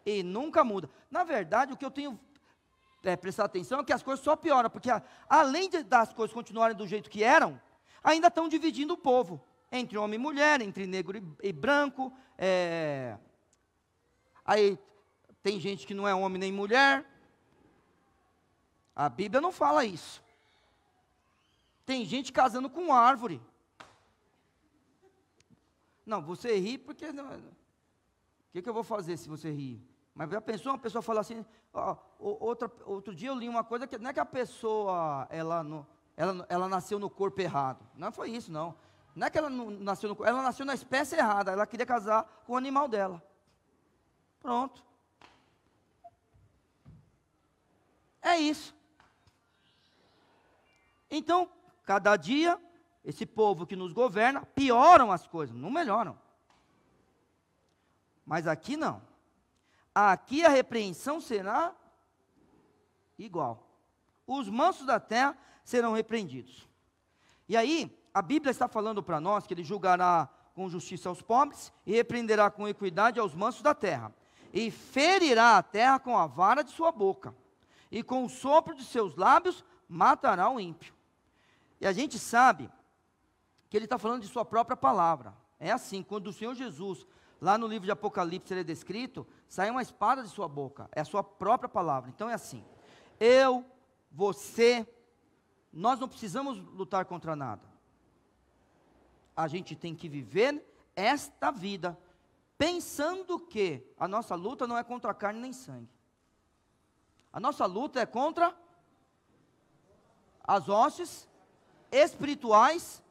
E nunca muda. Na verdade, o que eu tenho prestado atenção é que as coisas só pioram. Porque além das coisas continuarem do jeito que eram, ainda estão dividindo o povo. Entre homem e mulher, entre negro e branco. Aí tem gente que não é homem nem mulher. A Bíblia não fala isso. Tem gente casando com árvore. Não, você ri porque... O que eu vou fazer se você rir? Mas já pensou uma pessoa falar assim... Outro dia eu li uma coisa que não é que a pessoa... Ela nasceu no corpo errado. Não foi isso, não. Não é que ela nasceu no corpo... Ela nasceu na espécie errada. Ela queria casar com o animal dela. Pronto. É isso. Então... Cada dia, esse povo que nos governa, pioram as coisas, não melhoram. Mas aqui não. Aqui a repreensão será igual. Os mansos da terra serão repreendidos. E aí, a Bíblia está falando para nós que Ele julgará com justiça aos pobres e repreenderá com equidade aos mansos da terra. E ferirá a terra com a vara de sua boca. E com o sopro de seus lábios matará o ímpio. E a gente sabe que ele está falando de sua própria palavra. É assim, quando o Senhor Jesus, lá no livro de Apocalipse, ele é descrito, sai uma espada de sua boca, é a sua própria palavra. Então é assim, eu, você, nós não precisamos lutar contra nada. A gente tem que viver esta vida, pensando que a nossa luta não é contra carne nem sangue. A nossa luta é contra as hostes espirituais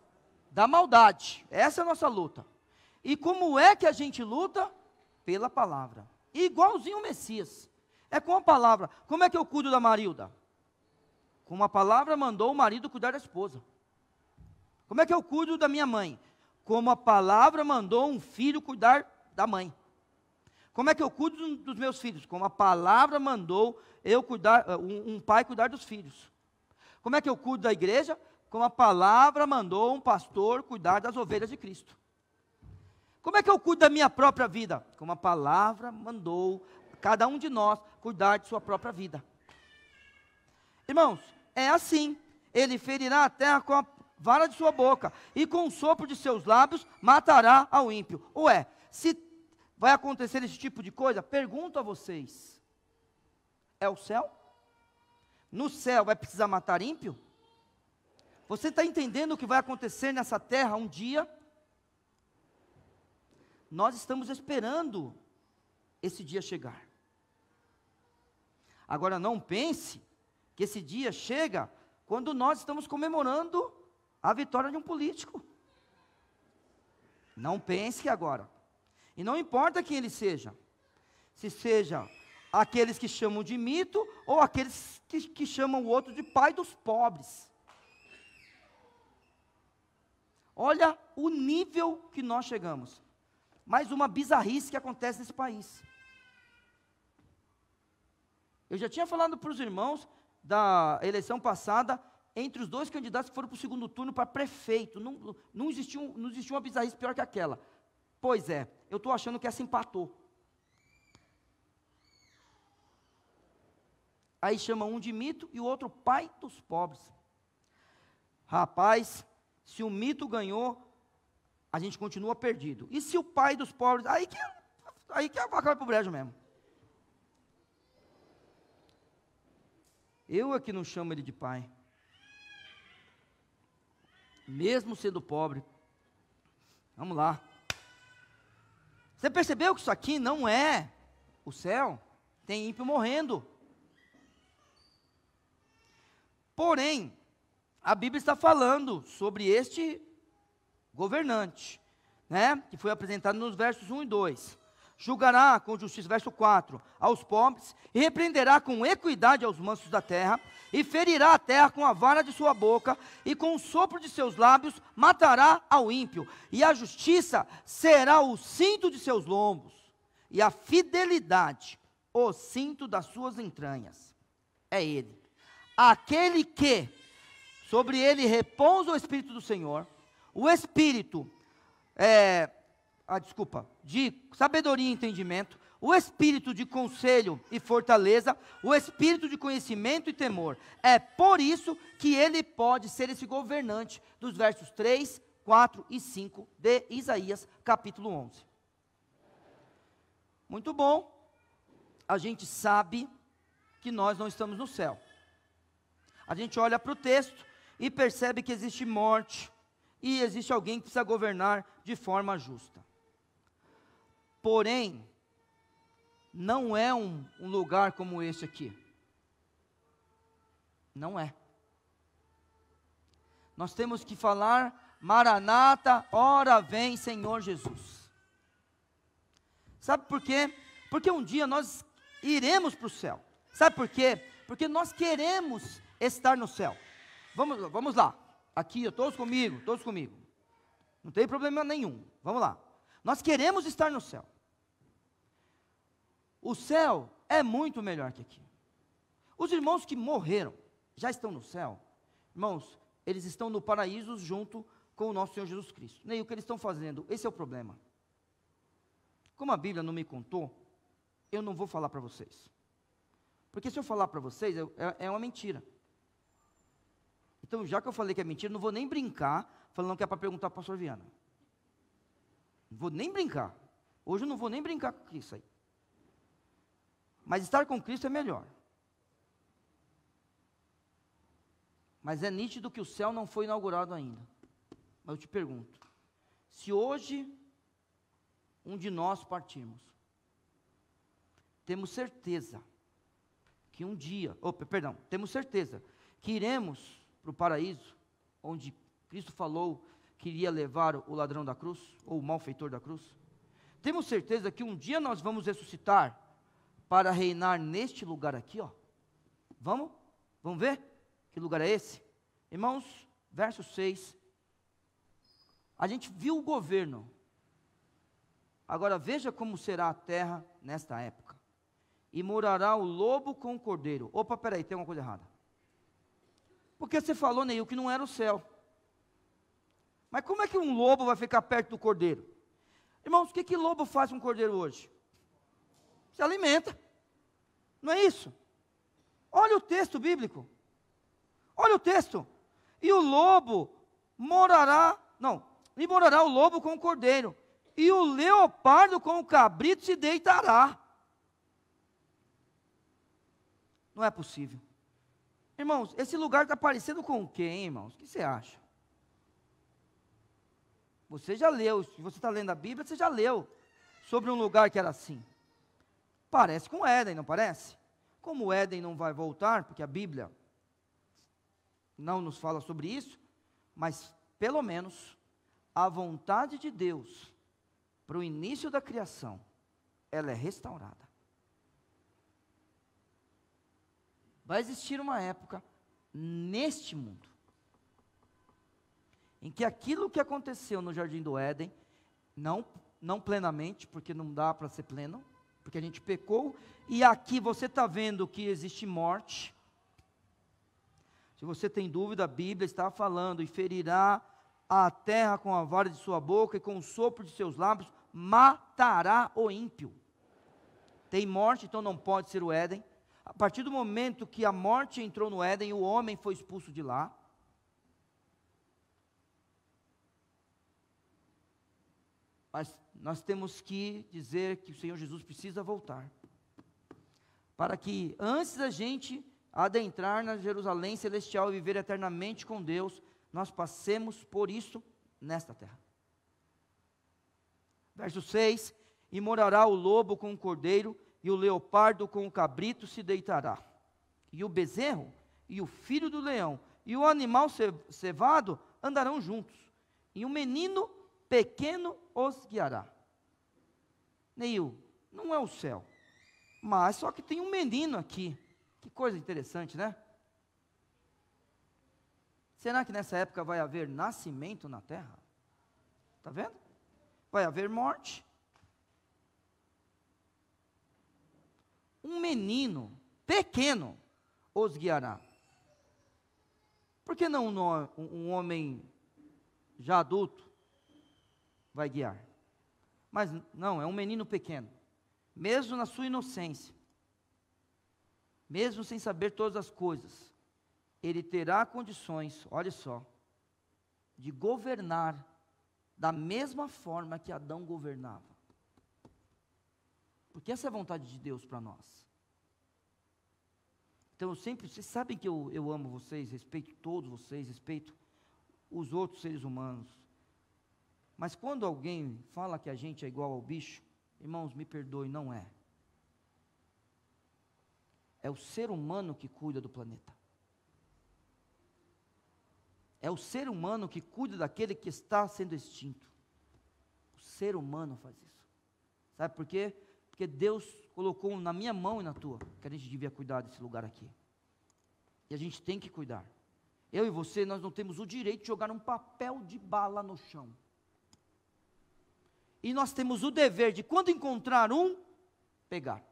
da maldade. Essa é a nossa luta. E como é que a gente luta? Pela palavra. Igualzinho o Messias. É com a palavra. Como é que eu cuido da Marilda? Com uma palavra mandou o marido cuidar da esposa. Como é que eu cuido da minha mãe? Como a palavra mandou um filho cuidar da mãe. Como é que eu cuido dos meus filhos? Como a palavra mandou eu cuidar, um pai cuidar dos filhos. Como é que eu cuido da igreja? Como a palavra mandou um pastor cuidar das ovelhas de Cristo. Como é que eu cuido da minha própria vida? Como a palavra mandou cada um de nós cuidar de sua própria vida. Irmãos, é assim. Ele ferirá a terra com a vara de sua boca, e com o sopro de seus lábios matará ao ímpio. Ué, se vai acontecer esse tipo de coisa, pergunto a vocês, é o céu? No céu vai precisar matar ímpio? Você está entendendo o que vai acontecer nessa terra um dia? Nós estamos esperando esse dia chegar. Agora não pense que esse dia chega quando nós estamos comemorando a vitória de um político. Não pense que agora. E não importa quem ele seja. Se seja aqueles que chamam de mito ou aqueles que chamam o outro de pai dos pobres. Olha o nível que nós chegamos. Mais uma bizarrice que acontece nesse país. Eu já tinha falado para os irmãos da eleição passada, entre os dois candidatos que foram para o segundo turno para prefeito. Não existiu uma bizarrice pior que aquela. Pois é, eu estou achando que essa empatou. Aí chama um de mito e o outro pai dos pobres. Rapaz, Se o mito ganhou, a gente continua perdido. E se o pai dos pobres, aí que a vaca vai para o brejo mesmo. Eu é que não chamo ele de pai. Mesmo sendo pobre. Vamos lá. Você percebeu que isso aqui não é o céu? Tem ímpio morrendo. Porém, a Bíblia está falando sobre este governante, né? Que foi apresentado nos versos 1 e 2. Julgará com justiça, verso 4, aos pobres, e repreenderá com equidade aos mansos da terra, e ferirá a terra com a vara de sua boca, e com o sopro de seus lábios matará ao ímpio, e a justiça será o cinto de seus lombos, e a fidelidade o cinto das suas entranhas. É ele, aquele que sobre ele repousa o Espírito do Senhor, o Espírito de sabedoria e entendimento, o espírito de conselho e fortaleza, o espírito de conhecimento e temor. É por isso que ele pode ser esse governante dos versos 3, 4 e 5 de Isaías, capítulo 11. Muito bom. A gente sabe que nós não estamos no céu. A gente olha para o texto e percebe que existe morte e existe alguém que precisa governar de forma justa. Porém, não é um lugar como esse aqui. Não é. Nós temos que falar, Maranata, ora vem Senhor Jesus. Sabe por quê? Porque um dia nós iremos para o céu. Sabe por quê? Porque nós queremos estar no céu. Vamos lá. Aqui, todos comigo, todos comigo. Não tem problema nenhum. Vamos lá. Nós queremos estar no céu. O céu é muito melhor que aqui. Os irmãos que morreram, já estão no céu. Irmãos, eles estão no paraíso junto com o nosso Senhor Jesus Cristo. Nem o que eles estão fazendo, esse é o problema. Como a Bíblia não me contou, eu não vou falar para vocês. Porque se eu falar para vocês, é uma mentira. Então, já que eu falei que é mentira, não vou nem brincar, falando que é para perguntar para a pastor Viana. Não vou nem brincar. Hoje eu não vou nem brincar com isso aí. Mas estar com Cristo é melhor. Mas é nítido que o céu não foi inaugurado ainda. Mas eu te pergunto, se hoje um de nós partirmos, temos certeza que um dia, temos certeza que iremos para o paraíso, onde Cristo falou que iria levar o ladrão da cruz, ou o malfeitor da cruz? Temos certeza que um dia nós vamos ressuscitar para reinar neste lugar aqui, ó. Vamos ver? Que lugar é esse? Irmãos, verso 6. A gente viu o governo. Agora veja como será a terra nesta época. E morará o lobo com o cordeiro. Opa, peraí, tem uma coisa errada. Porque você falou, Neil, que não era o céu. Mas como é que um lobo vai ficar perto do cordeiro? Irmãos, o que lobo faz com o cordeiro hoje? Se alimenta. Não é isso? Olha o texto bíblico. Olha o texto. E o lobo morará o lobo com o cordeiro. E o leopardo com o cabrito se deitará. Não é possível. Irmãos, esse lugar está parecendo com quem, irmãos? O que você acha? Você já leu, se você está lendo a Bíblia, você já leu sobre um lugar que era assim. Parece com Éden, não parece? Como o Éden não vai voltar, porque a Bíblia não nos fala sobre isso, mas pelo menos a vontade de Deus para o início da criação, ela é restaurada. Vai existir uma época neste mundo em que aquilo que aconteceu no Jardim do Éden, não plenamente, porque não dá para ser pleno, porque a gente pecou, e aqui você está vendo que existe morte. Se você tem dúvida, a Bíblia está falando, e ferirá a terra com a vara de sua boca, e com o sopro de seus lábios, matará o ímpio. Tem morte, então não pode ser o Éden. A partir do momento que a morte entrou no Éden, o homem foi expulso de lá. Mas nós temos que dizer que o Senhor Jesus precisa voltar, para que antes da gente adentrar na Jerusalém celestial e viver eternamente com Deus, nós passemos por isso nesta terra. Verso 6, e morará o lobo com o cordeiro, e o leopardo com o cabrito se deitará, e o bezerro, e o filho do leão, e o animal cevado andarão juntos, e um menino pequeno os guiará. Neil, não é o céu, mas só que tem um menino aqui. Que coisa interessante, né? Será que nessa época vai haver nascimento na terra? Está vendo? Vai haver morte. Um menino pequeno os guiará. Por que não um homem já adulto vai guiar? Mas não, é um menino pequeno. Mesmo na sua inocência, mesmo sem saber todas as coisas, ele terá condições, olha só, de governar da mesma forma que Adão governava. Porque essa é a vontade de Deus para nós. Então, vocês sabem que eu amo vocês, respeito todos vocês, respeito os outros seres humanos. Mas quando alguém fala que a gente é igual ao bicho, irmãos, me perdoe, não é. É o ser humano que cuida do planeta. É o ser humano que cuida daquele que está sendo extinto. O ser humano faz isso. Sabe por quê? Porque Deus colocou na minha mão e na tua, que a gente devia cuidar desse lugar aqui. E a gente tem que cuidar. Eu e você, nós não temos o direito de jogar um papel de bala no chão. E nós temos o dever de, quando encontrar um, pegar.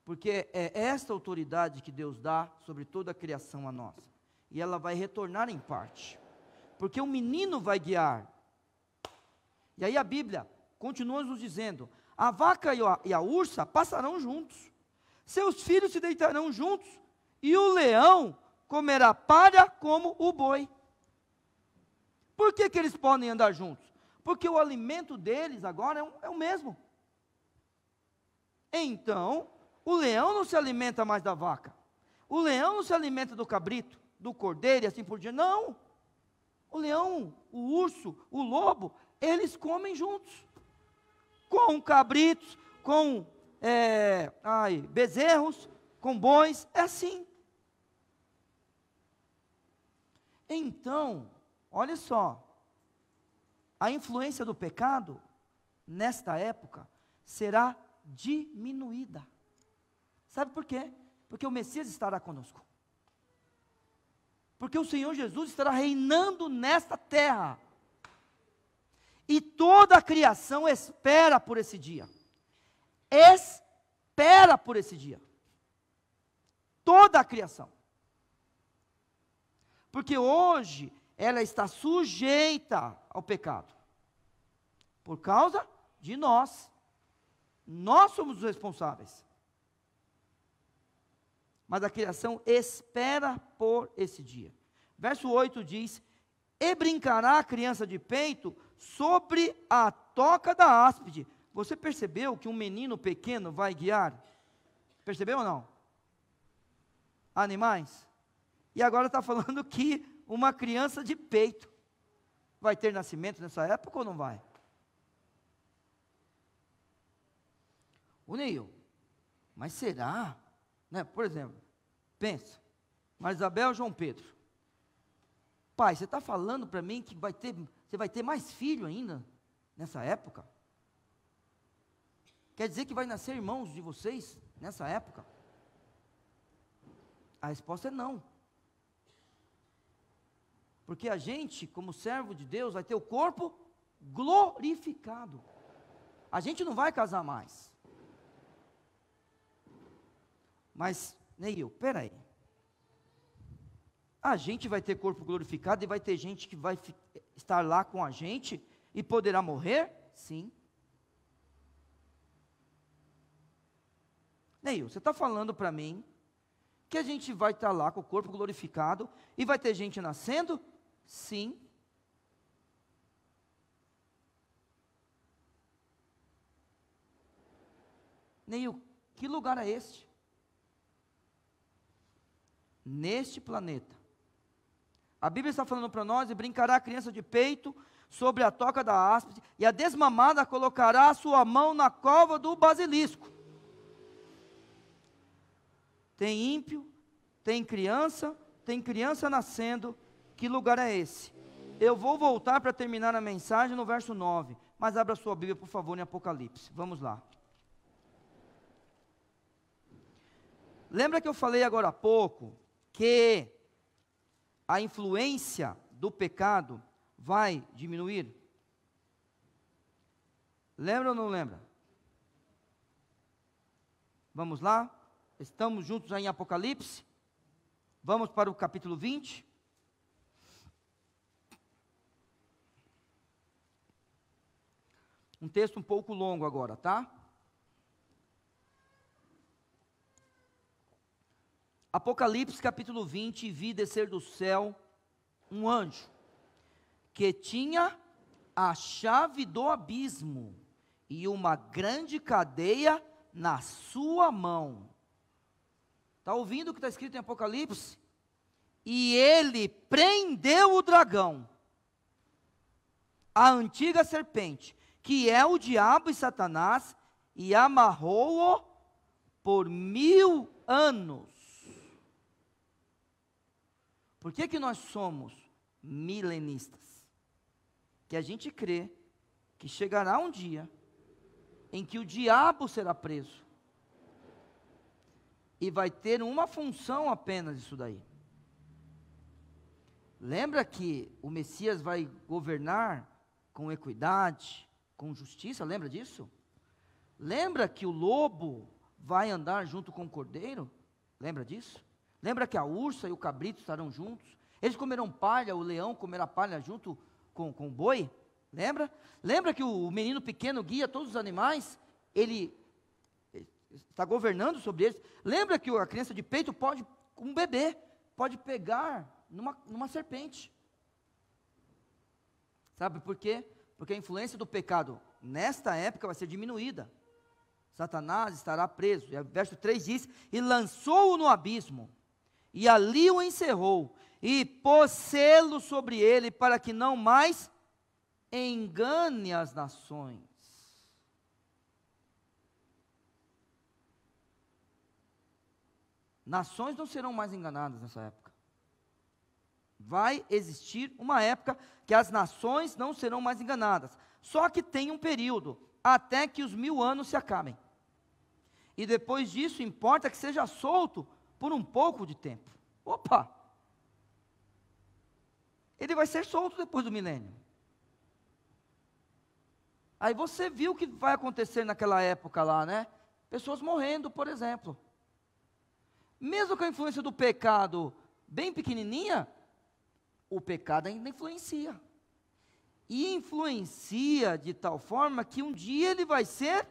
Porque é esta autoridade que Deus dá sobre toda a criação a nós. E ela vai retornar em parte. Porque o menino vai guiar. E aí a Bíblia continua nos dizendo: a vaca e a ursa passarão juntos. Seus filhos se deitarão juntos. E o leão comerá palha como o boi. Por que eles podem andar juntos? Porque o alimento deles agora é o mesmo. Então, o leão não se alimenta mais da vaca. O leão não se alimenta do cabrito, do cordeiro e assim por diante. Não. O leão, o urso, o lobo, eles comem juntos. Com cabritos, com bezerros, com bois, é assim. Então, olha só, a influência do pecado, nesta época, será diminuída. Sabe por quê? Porque o Messias estará conosco. Porque o Senhor Jesus estará reinando nesta terra. E toda a criação espera por esse dia. Espera por esse dia. Toda a criação. Porque hoje ela está sujeita ao pecado. Por causa de nós. Nós somos os responsáveis. Mas a criação espera por esse dia. Verso 8 diz: e brincará a criança de peito sobre a toca da áspide. Você percebeu que um menino pequeno vai guiar? Percebeu ou não? Animais. E agora está falando que uma criança de peito vai ter nascimento nessa época ou não vai? O Neil, mas será? Né? Por exemplo, pensa, Marisabel e João Pedro. Pai, você está falando para mim que você vai ter mais filho ainda nessa época? Quer dizer que vai nascer irmãos de vocês nessa época? A resposta é não. Porque a gente, como servo de Deus, vai ter o corpo glorificado. A gente não vai casar mais. Mas, Neil, peraí. A gente vai ter corpo glorificado e vai ter gente que vai estar lá com a gente e poderá morrer? Sim. Neil, você está falando para mim que a gente vai estar lá com o corpo glorificado e vai ter gente nascendo? Sim. Neil, que lugar é este? Neste planeta. A Bíblia está falando para nós, e brincará a criança de peito sobre a toca da áspide, e a desmamada colocará a sua mão na cova do basilisco. Tem ímpio, tem criança nascendo. Que lugar é esse? Eu vou voltar para terminar a mensagem no verso 9, mas abra sua Bíblia, por favor, em Apocalipse. Vamos lá. Lembra que eu falei agora há pouco que a influência do pecado vai diminuir? Lembra ou não lembra? Vamos lá? Estamos juntos aí em Apocalipse? Vamos para o capítulo 20. Um texto um pouco longo agora, tá? Apocalipse capítulo 20, vi descer do céu um anjo, que tinha a chave do abismo, e uma grande cadeia na sua mão. Está ouvindo o que está escrito em Apocalipse? E ele prendeu o dragão, a antiga serpente, que é o diabo e Satanás, e amarrou-o por 1000 anos. Por que nós somos milenistas? Que a gente crê que chegará um dia em que o diabo será preso, e vai ter uma função apenas isso daí. Lembra que o Messias vai governar com equidade, com justiça? Lembra disso? Lembra que o lobo vai andar junto com o cordeiro? Lembra disso? Lembra que a ursa e o cabrito estarão juntos? Eles comerão palha, o leão comerá palha junto com o boi? Lembra? Lembra que o menino pequeno guia todos os animais? Ele está governando sobre eles. Lembra que a criança de peito pode, um bebê, pode pegar numa serpente. Sabe por quê? Porque a influência do pecado nesta época vai ser diminuída. Satanás estará preso. E o verso 3 diz: e lançou-o no abismo, e ali o encerrou, e pôs selo sobre ele, para que não mais engane as nações. Nações não serão mais enganadas nessa época. Vai existir uma época que as nações não serão mais enganadas. Só que tem um período, até que os 1000 anos se acabem. E depois disso, importa que seja solto por um pouco de tempo. Opa! Ele vai ser solto depois do milênio. Aí você viu o que vai acontecer naquela época lá, né? Pessoas morrendo, por exemplo. Mesmo com a influência do pecado bem pequenininha, o pecado ainda influencia. E influencia de tal forma que um dia ele vai ser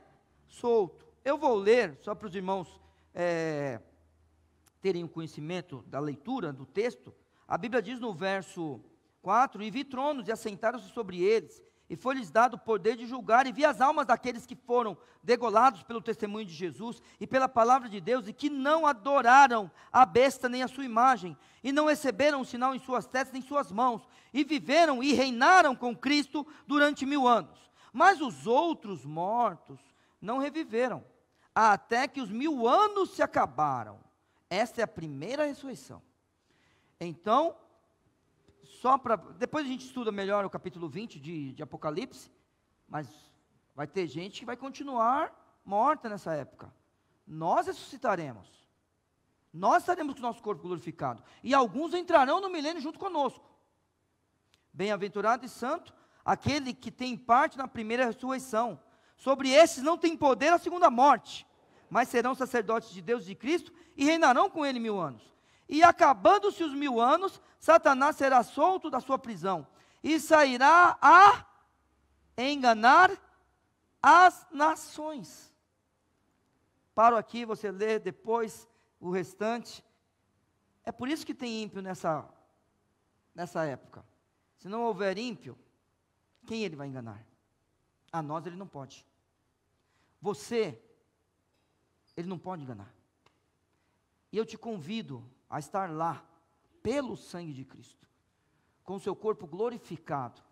solto. Eu vou ler, só para os irmãos terem o conhecimento da leitura do texto. A Bíblia diz no verso 4: e vi tronos e assentaram-se sobre eles, e foi-lhes dado poder de julgar, e vi as almas daqueles que foram degolados pelo testemunho de Jesus e pela palavra de Deus, e que não adoraram a besta nem a sua imagem, e não receberam um sinal em suas testas nem em suas mãos, e viveram e reinaram com Cristo durante 1000 anos. Mas os outros mortos não reviveram, até que os 1000 anos se acabaram. Esta é a primeira ressurreição. Então, depois a gente estuda melhor o capítulo 20 de Apocalipse, mas vai ter gente que vai continuar morta nessa época. Nós ressuscitaremos. Nós estaremos com o nosso corpo glorificado. E alguns entrarão no milênio junto conosco. Bem-aventurado e santo aquele que tem parte na primeira ressurreição. Sobre esses não tem poder a segunda morte, mas serão sacerdotes de Deus e de Cristo e reinarão com ele 1000 anos. E acabando-se os 1000 anos, Satanás será solto da sua prisão e sairá a enganar as nações. Paro aqui, você lê depois o restante. É por isso que tem ímpio nessa época. Se não houver ímpio, quem ele vai enganar? A nós ele não pode. Você Ele não pode enganar. E eu te convido a estar lá, pelo sangue de Cristo, com o seu corpo glorificado,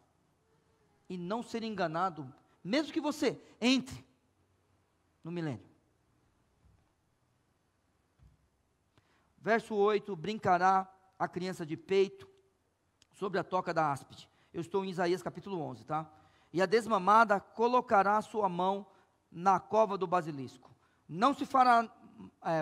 e não ser enganado, mesmo que você entre no milênio. Verso 8, brincará a criança de peito sobre a toca da áspide. Eu estou em Isaías capítulo 11, tá? E a desmamada colocará a sua mão na cova do basilisco. Não se fará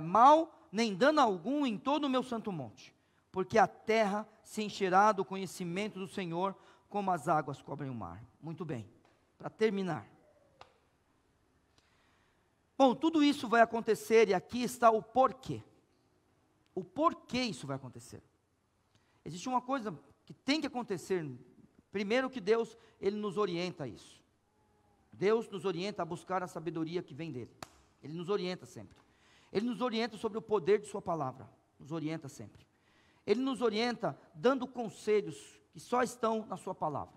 mal, nem dano algum em todo o meu santo monte, porque a terra se encherá do conhecimento do Senhor, como as águas cobrem o mar. Muito bem, para terminar. Bom, tudo isso vai acontecer, e aqui está o porquê. O porquê isso vai acontecer. Existe uma coisa que tem que acontecer. Primeiro que Deus, Ele nos orienta a isso. Deus nos orienta a buscar a sabedoria que vem dEle. Ele nos orienta sempre. Ele nos orienta sobre o poder de Sua palavra. Nos orienta sempre. Ele nos orienta dando conselhos que só estão na Sua palavra.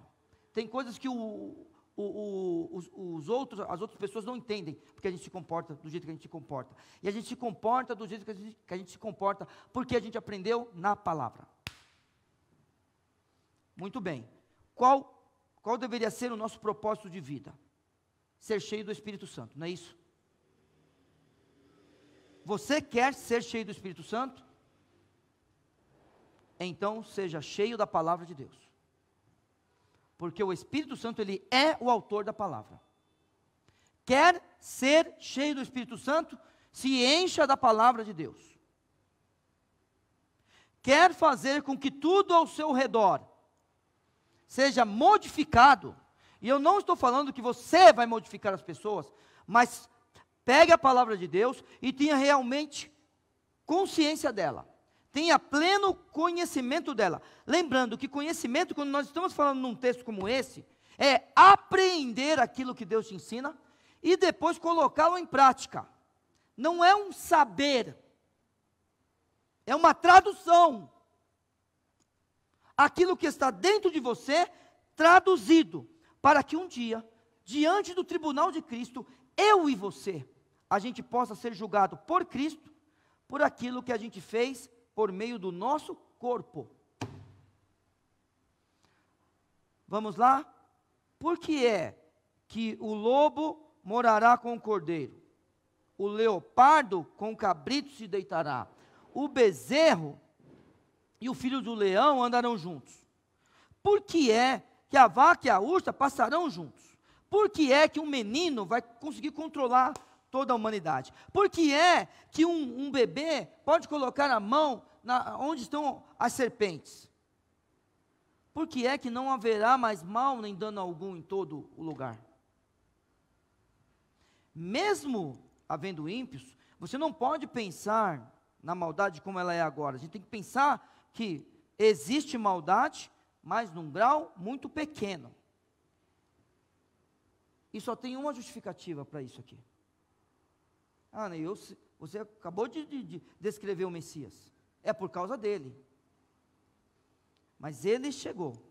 Tem coisas que as outras pessoas não entendem, porque a gente se comporta do jeito que a gente se comporta. E a gente se comporta do jeito que a gente se comporta, porque a gente aprendeu na palavra. Muito bem. Qual deveria ser o nosso propósito de vida? Ser cheio do Espírito Santo, não é isso? Você quer ser cheio do Espírito Santo? Então seja cheio da palavra de Deus. Porque o Espírito Santo, ele é o autor da palavra. Quer ser cheio do Espírito Santo? Se encha da palavra de Deus. Quer fazer com que tudo ao seu redor seja modificado? E eu não estou falando que você vai modificar as pessoas, mas pegue a palavra de Deus e tenha realmente consciência dela. Tenha pleno conhecimento dela. Lembrando que conhecimento, quando nós estamos falando num texto como esse, é apreender aquilo que Deus te ensina e depois colocá-lo em prática. Não é um saber, é uma tradução. Aquilo que está dentro de você, traduzido, para que um dia, diante do tribunal de Cristo, eu e você, a gente possa ser julgado por Cristo, por aquilo que a gente fez por meio do nosso corpo. Vamos lá? Por que é que o lobo morará com o cordeiro? O leopardo com o cabrito se deitará. O bezerro e o filho do leão andarão juntos. Por que é que a vaca e a ursa passarão juntos? Por que é que um menino vai conseguir controlar toda a humanidade? Por que é que um bebê pode colocar a mão onde estão as serpentes? Por que é que não haverá mais mal nem dano algum em todo o lugar? Mesmo havendo ímpios, você não pode pensar na maldade como ela é agora. A gente tem que pensar que existe maldade, mas num grau muito pequeno. E só tem uma justificativa para isso aqui. Você acabou de descrever o Messias. É por causa dele. Mas ele chegou.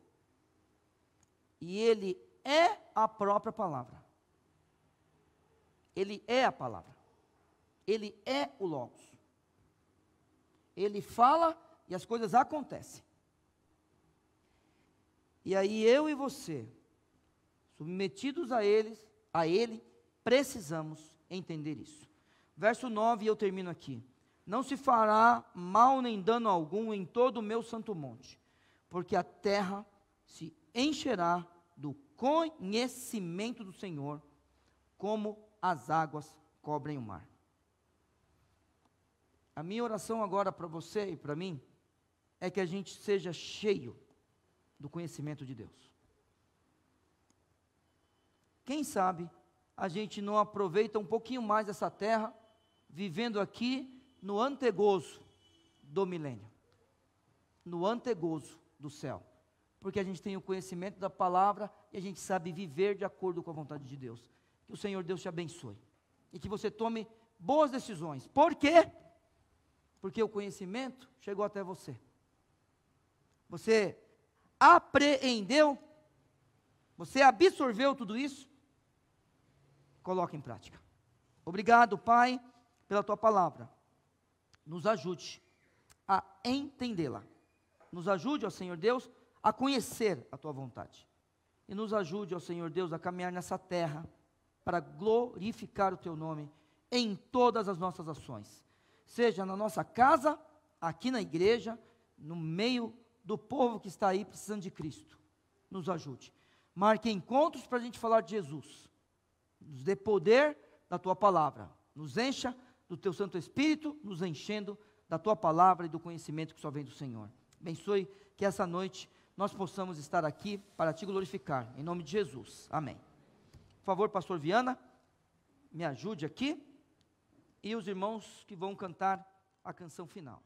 E ele é a própria palavra. Ele é a palavra. Ele é o Logos. Ele fala e as coisas acontecem. E aí eu e você, submetidos a ele, precisamos entender isso. Verso 9, e eu termino aqui. Não se fará mal nem dano algum em todo o meu santo monte, porque a terra se encherá do conhecimento do Senhor, como as águas cobrem o mar. A minha oração agora para você e para mim, é que a gente seja cheio do conhecimento de Deus. Quem sabe a gente não aproveita um pouquinho mais essa terra, vivendo aqui no antegozo do milênio, no antegozo do céu, porque a gente tem o conhecimento da palavra e a gente sabe viver de acordo com a vontade de Deus. Que o Senhor Deus te abençoe e que você tome boas decisões. Por quê? Porque o conhecimento chegou até você. Você apreendeu, você absorveu tudo isso, coloque em prática. Obrigado, Pai, pela tua palavra. Nos ajude a entendê-la. Nos ajude, ó Senhor Deus, a conhecer a tua vontade. E nos ajude, ó Senhor Deus, a caminhar nessa terra para glorificar o teu nome em todas as nossas ações. Seja na nossa casa, aqui na igreja, no meio do povo que está aí precisando de Cristo. Nos ajude. Marque encontros para a gente falar de Jesus. Nos dê poder da tua palavra. Nos encha do teu Santo Espírito, nos enchendo da tua palavra e do conhecimento que só vem do Senhor. Abençoe que essa noite nós possamos estar aqui para te glorificar. Em nome de Jesus. Amém. Por favor, pastor Viana, me ajude aqui. E os irmãos que vão cantar a canção final.